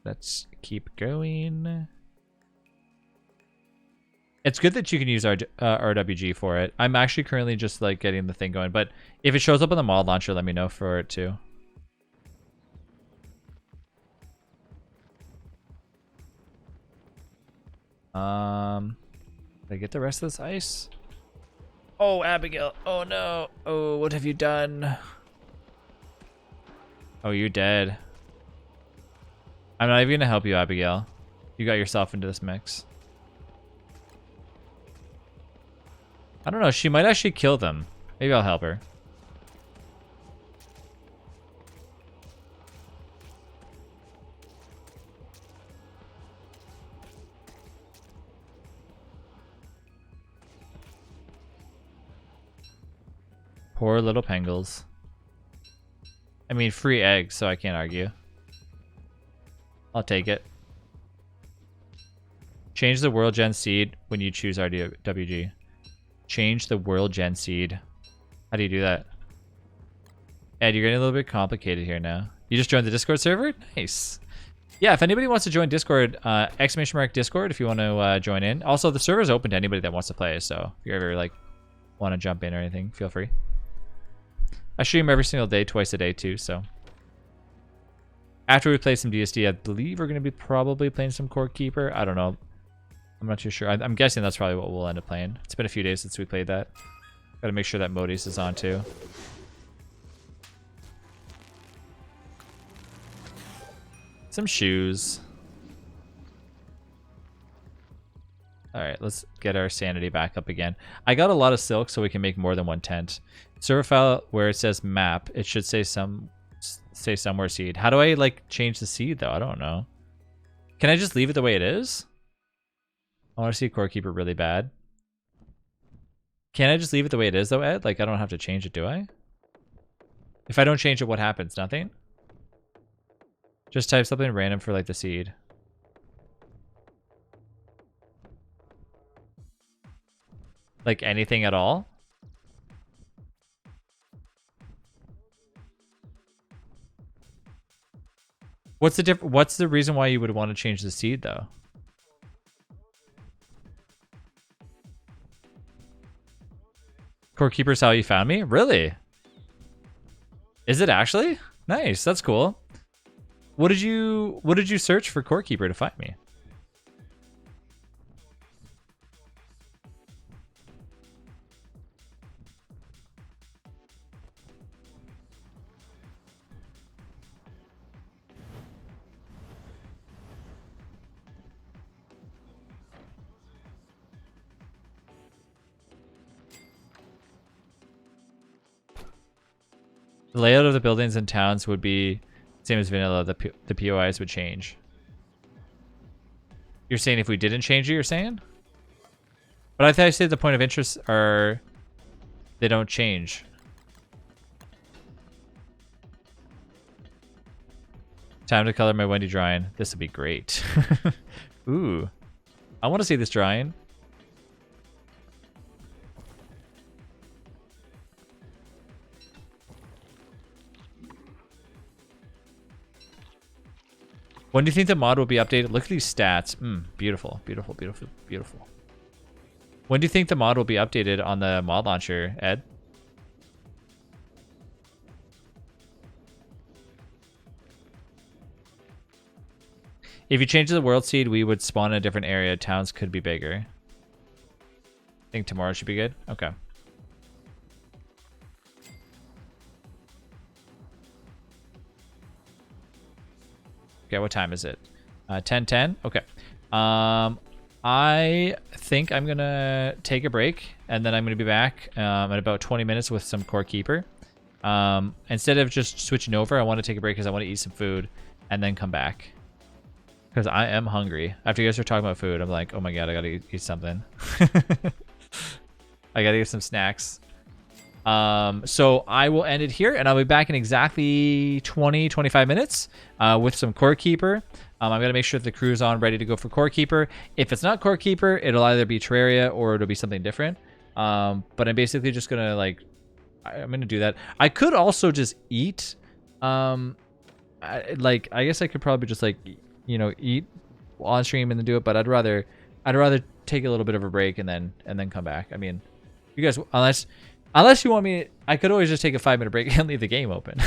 Let's keep going. It's good that you can use RWG for it. I'm actually currently just like getting the thing going, but if it shows up on the mod launcher, let me know for it too. Did I get the rest of this ice? Oh, Abigail. Oh no. Oh, what have you done? Oh, you're dead. I'm not even gonna help you, Abigail. You got yourself into this mix. I don't know, she might actually kill them. Maybe I'll help her. Poor little Pengles. I mean, free eggs, so I can't argue. I'll take it. Change the world gen seed when you choose RWG. Change the world gen seed. How do you do that? Ed, you're getting a little bit complicated here now. You just joined the Discord server? Nice. Yeah, if anybody wants to join Discord, !Discord if you want to join in. Also, the server is open to anybody that wants to play, so if you ever like want to jump in or anything, feel free. I stream every single day, twice a day too, so. After we play some DSD, I believe we're going to be probably playing some Core Keeper. I don't know. I'm not too sure. I'm guessing that's probably what we'll end up playing. It's been a few days since we played that. Got to make sure that Modis is on too. Some shoes. Alright, let's get our sanity back up again. I got a lot of silk so we can make more than one tent. Server file where it says map, it should say somewhere seed. How do I like change the seed though? I don't know. Can I just leave it the way it is? I want to see Core Keeper really bad. Can I just leave it the way it is though, Ed? Like I don't have to change it, do I? If I don't change it, what happens? Nothing? Just type something random for like the seed. Like anything at all? What's the reason why you would want to change the seed though? Core Keeper's how you found me? Really? Is it actually? Nice, that's cool. What did you search for Core Keeper to find me? The layout of the buildings and towns would be same as vanilla. The POIs would change. You're saying if we didn't change it, you're saying? But I thought I said the point of interest are they don't change. Time to color my Wendy drawing. This would be great. Ooh. I want to see this drawing. When do you think the mod will be updated? Look at these stats. Beautiful, beautiful, beautiful, beautiful. When do you think the mod will be updated on the mod launcher, Ed? If you change the world seed, we would spawn in a different area. Towns could be bigger. I think tomorrow should be good. Okay. Okay, what time is it? 10:10. Okay. I think I'm gonna take a break, and then I'm gonna be back in about 20 minutes with some core keeper. Instead of just switching over, I want to take a break because I want to eat some food, and then come back. Because I am hungry. After you guys were talking about food, I'm like, oh my god, I gotta eat something. I gotta get some snacks. So I will end it here, and I'll be back in exactly 20-25 minutes with some core keeper. I'm gonna make sure the crew's on ready to go for core keeper. If it's not core keeper, it'll either be Terraria or it'll be something different. But I'm basically just gonna I'm gonna do that. I could also just eat. I guess I could probably just eat on stream and then do it. But I'd rather take a little bit of a break and then come back. I mean, you guys, unless you want me, I could always just take a 5-minute break and leave the game open.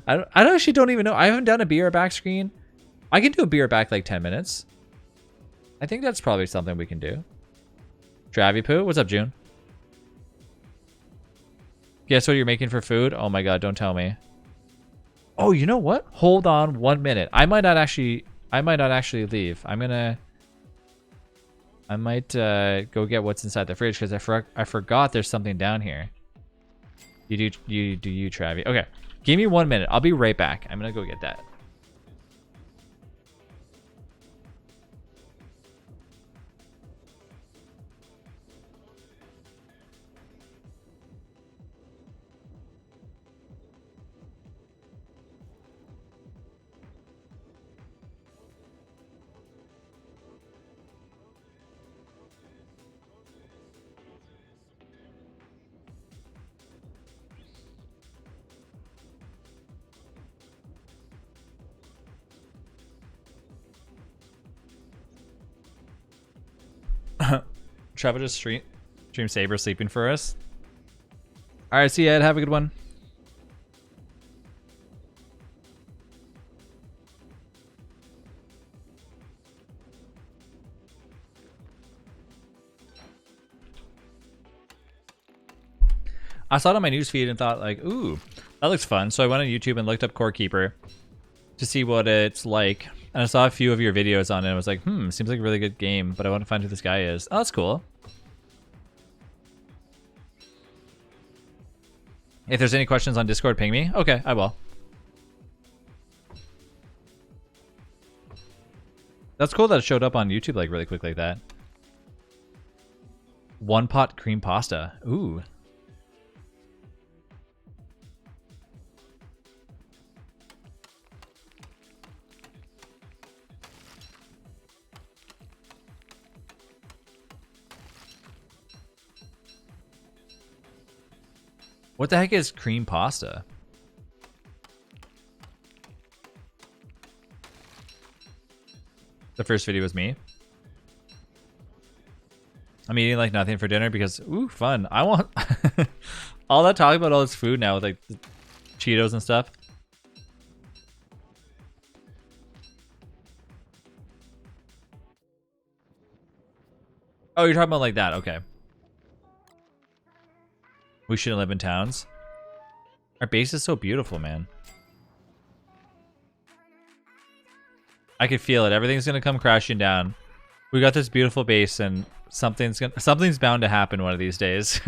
I actually don't even know. I haven't done a beer back screen. I can do a beer back like 10 minutes. I think that's probably something we can do. Travie Poo, what's up, June? Guess what you're making for food? Oh my god, don't tell me. Oh, you know what? Hold on 1 minute. I might not actually leave. I might go get what's inside the fridge because I forgot there's something down here. You do you, Travie. Okay. Give me 1 minute. I'll be right back. I'm gonna go get that. Trevor just stream Saber sleeping for us. All right, see you, Ed. Have a good one. I saw it on my newsfeed and thought like, ooh, that looks fun. So I went on YouTube and looked up Core Keeper to see what it's like. And I saw a few of your videos on it and I was like, seems like a really good game, but I want to find who this guy is. Oh, that's cool. If there's any questions on Discord, ping me. Okay, I will. That's cool that it showed up on YouTube like really quick like that. One pot cream pasta. Ooh. What the heck is cream pasta? The first video was me. I'm eating like nothing for dinner because, ooh, fun. I want all that talk about all this food now with like the Cheetos and stuff. Oh, you're talking about like that. Okay. We shouldn't live in towns. Our base is so beautiful, man. I can feel it. Everything's gonna come crashing down. We got this beautiful base, and something's bound to happen one of these days.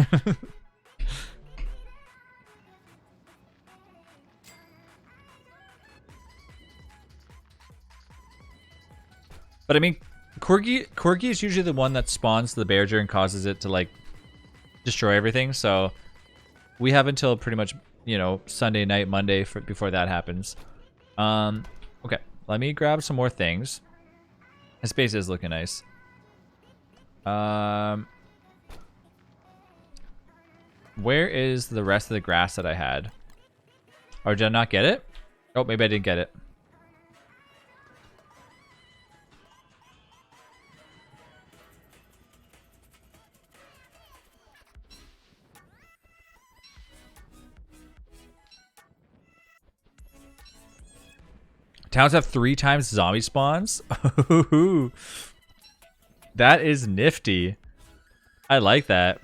But I mean, Corgi is usually the one that spawns the bearger and causes it to like destroy everything. So we have until pretty much, you know, Sunday night, Monday before that happens. Okay. Let me grab some more things. This space is looking nice. Where is the rest of the grass that I had? Or did I not get it? Oh, maybe I didn't get it. Towns have 3 times zombie spawns? That is nifty. I like that.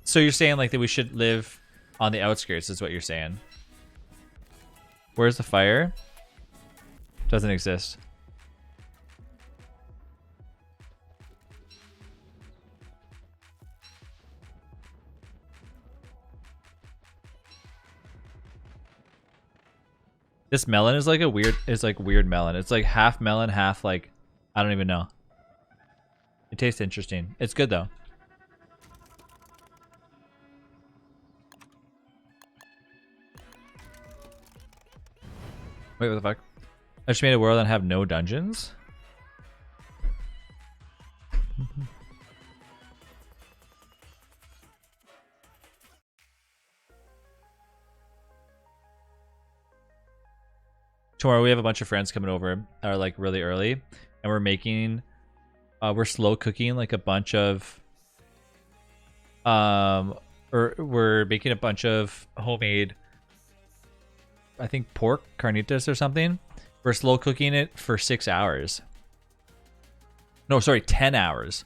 So you're saying like that we should live on the outskirts is what you're saying. Where's the fire? Doesn't exist. This melon is like weird melon. It's like half melon, half like, I don't even know. It tastes interesting. It's good though. Wait, what the fuck? I just made a world and have no dungeons? Tomorrow we have a bunch of friends coming over that are like really early, and we're making we're slow cooking like a bunch of or we're making a bunch of homemade, I think, pork carnitas or something. We're slow cooking it for 6 hours. No, sorry, 10 hours.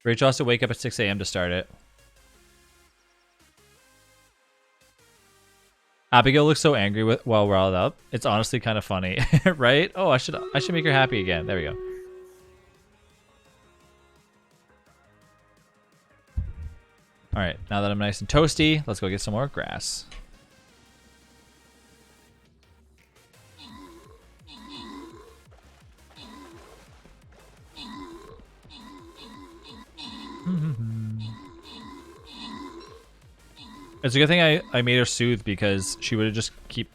Rachel has to wake up at 6 a.m. to start it. Abigail looks so angry while riled up. It's honestly kind of funny, right? Oh, I should make her happy again. There we go. All right, now that I'm nice and toasty, let's go get some more grass. It's a good thing I made her soothe, because she would just keep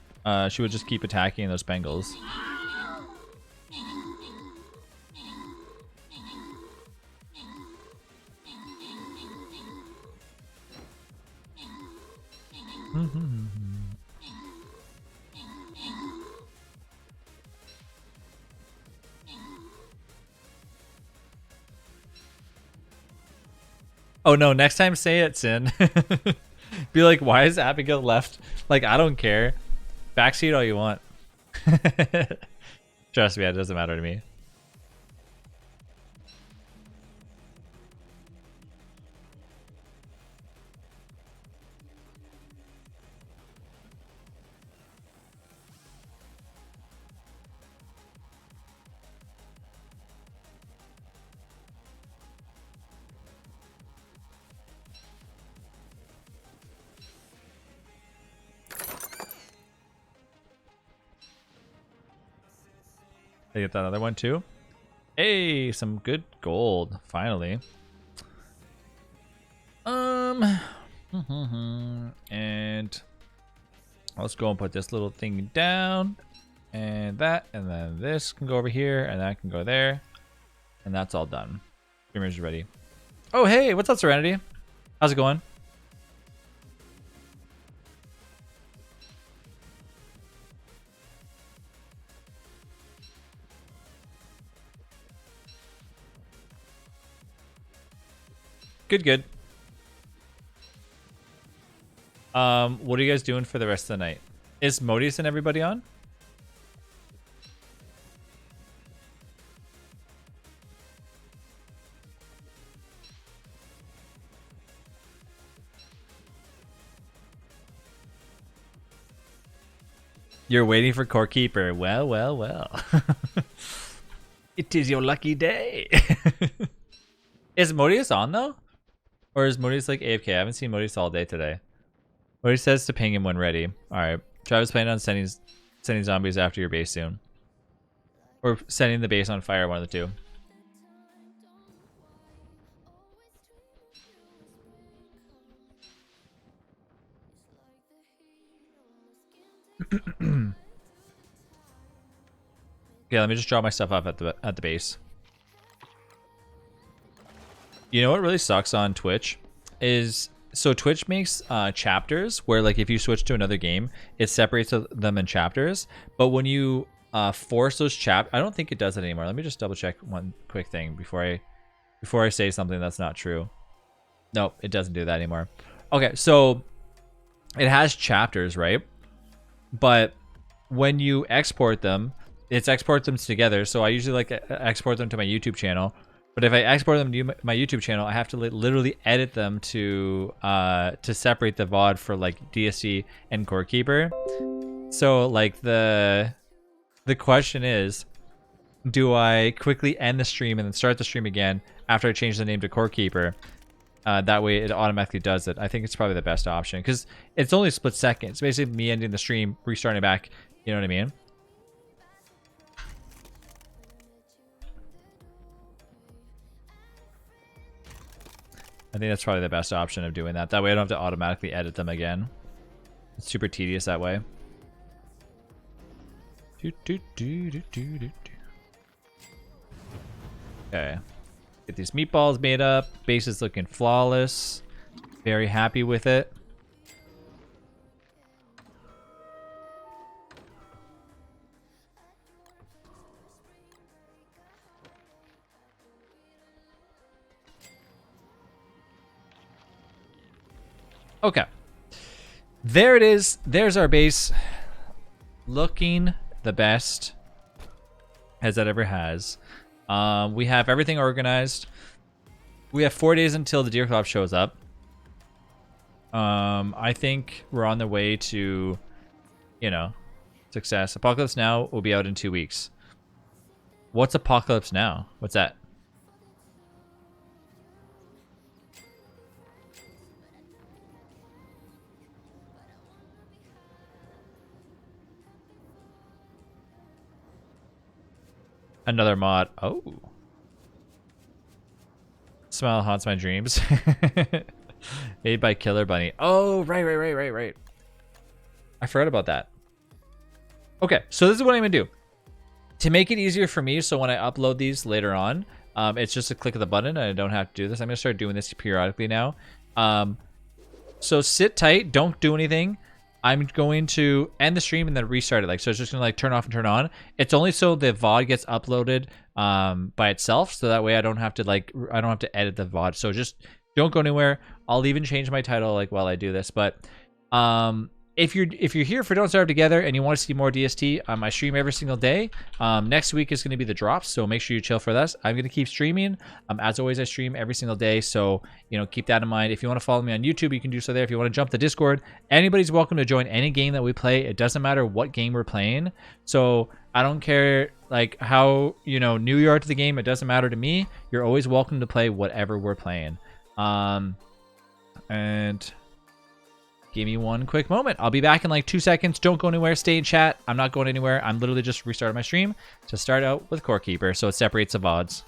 attacking those Bengals. Oh no, next time say it, Sin. Be like, why is Abigail left? Like, I don't care. Backseat all you want. Trust me, it doesn't matter to me. I get that other one too. Hey, some good gold, finally. And let's go and put this little thing down, and that, and then this can go over here, and that can go there, and that's all done. Streamer's ready. Oh, hey, what's up, Serenity? How's it going? Good. What are you guys doing for the rest of the night? Is Modius and everybody on? You're waiting for Core Keeper. Well. It is your lucky day. Is Modius on though? Or is Modius like AFK? I haven't seen Modius all day today. Modius says to ping him when ready. Alright. Travis planning on sending zombies after your base soon. Or setting the base on fire, one of the two. Okay, let me just draw my stuff off at the base. You know what really sucks on Twitch is, so Twitch makes chapters where, like, if you switch to another game, it separates them in chapters. But when you force those I don't think it does it anymore. Let me just double check one quick thing before I say something that's not true. Nope, it doesn't do that anymore. Okay, so it has chapters, right? But when you export them, it exports them together. So I usually like to export them to my YouTube channel. But if I export them to my YouTube channel, I have to literally edit them to separate the VOD for like DSC and Core Keeper. So like the question is, do I quickly end the stream and then start the stream again after I change the name to Core Keeper? That way it automatically does it. I think it's probably the best option because it's only a split second. It's basically me ending the stream, restarting back. You know what I mean? I think that's probably the best option of doing that. That way I don't have to automatically edit them again. It's super tedious that way. Okay. Get these meatballs made up. Base is looking flawless. Very happy with it. Okay. There it is. There's our base. Looking the best as that ever has. We have everything organized. We have 4 days until the Deer Club shows up. I think we're on the way to, you know, success. Apocalypse Now will be out in 2 weeks. What's Apocalypse Now? What's that? Another mod. Oh. Smile haunts my dreams. Made by Killer Bunny. Oh, right. I forgot about that. Okay, so this is what I'm gonna do. To make it easier for me, so when I upload these later on, it's just a click of the button and I don't have to do this. I'm gonna start doing this periodically now. So sit tight, don't do anything. I'm going to end the stream and then restart it. Like, so it's just gonna like turn off and turn on. It's only so the VOD gets uploaded by itself, so that way I don't have to edit the VOD. So just don't go anywhere. I'll even change my title like while I do this. But if you're here for Don't Starve Together and you want to see more DST, I stream every single day. Next week is going to be the drops, so make sure you chill for that. I'm going to keep streaming. As always, I stream every single day, so you know, keep that in mind. If you want to follow me on YouTube, you can do so there. If you want to jump the Discord, anybody's welcome to join any game that we play. It doesn't matter what game we're playing. So I don't care like how, you know, new you are to the game. It doesn't matter to me. You're always welcome to play whatever we're playing. And give me one quick moment. I'll be back in like 2 seconds. Don't go anywhere. Stay in chat. I'm not going anywhere. I'm literally just restarting my stream to start out with Core Keeper, so it separates the VODs.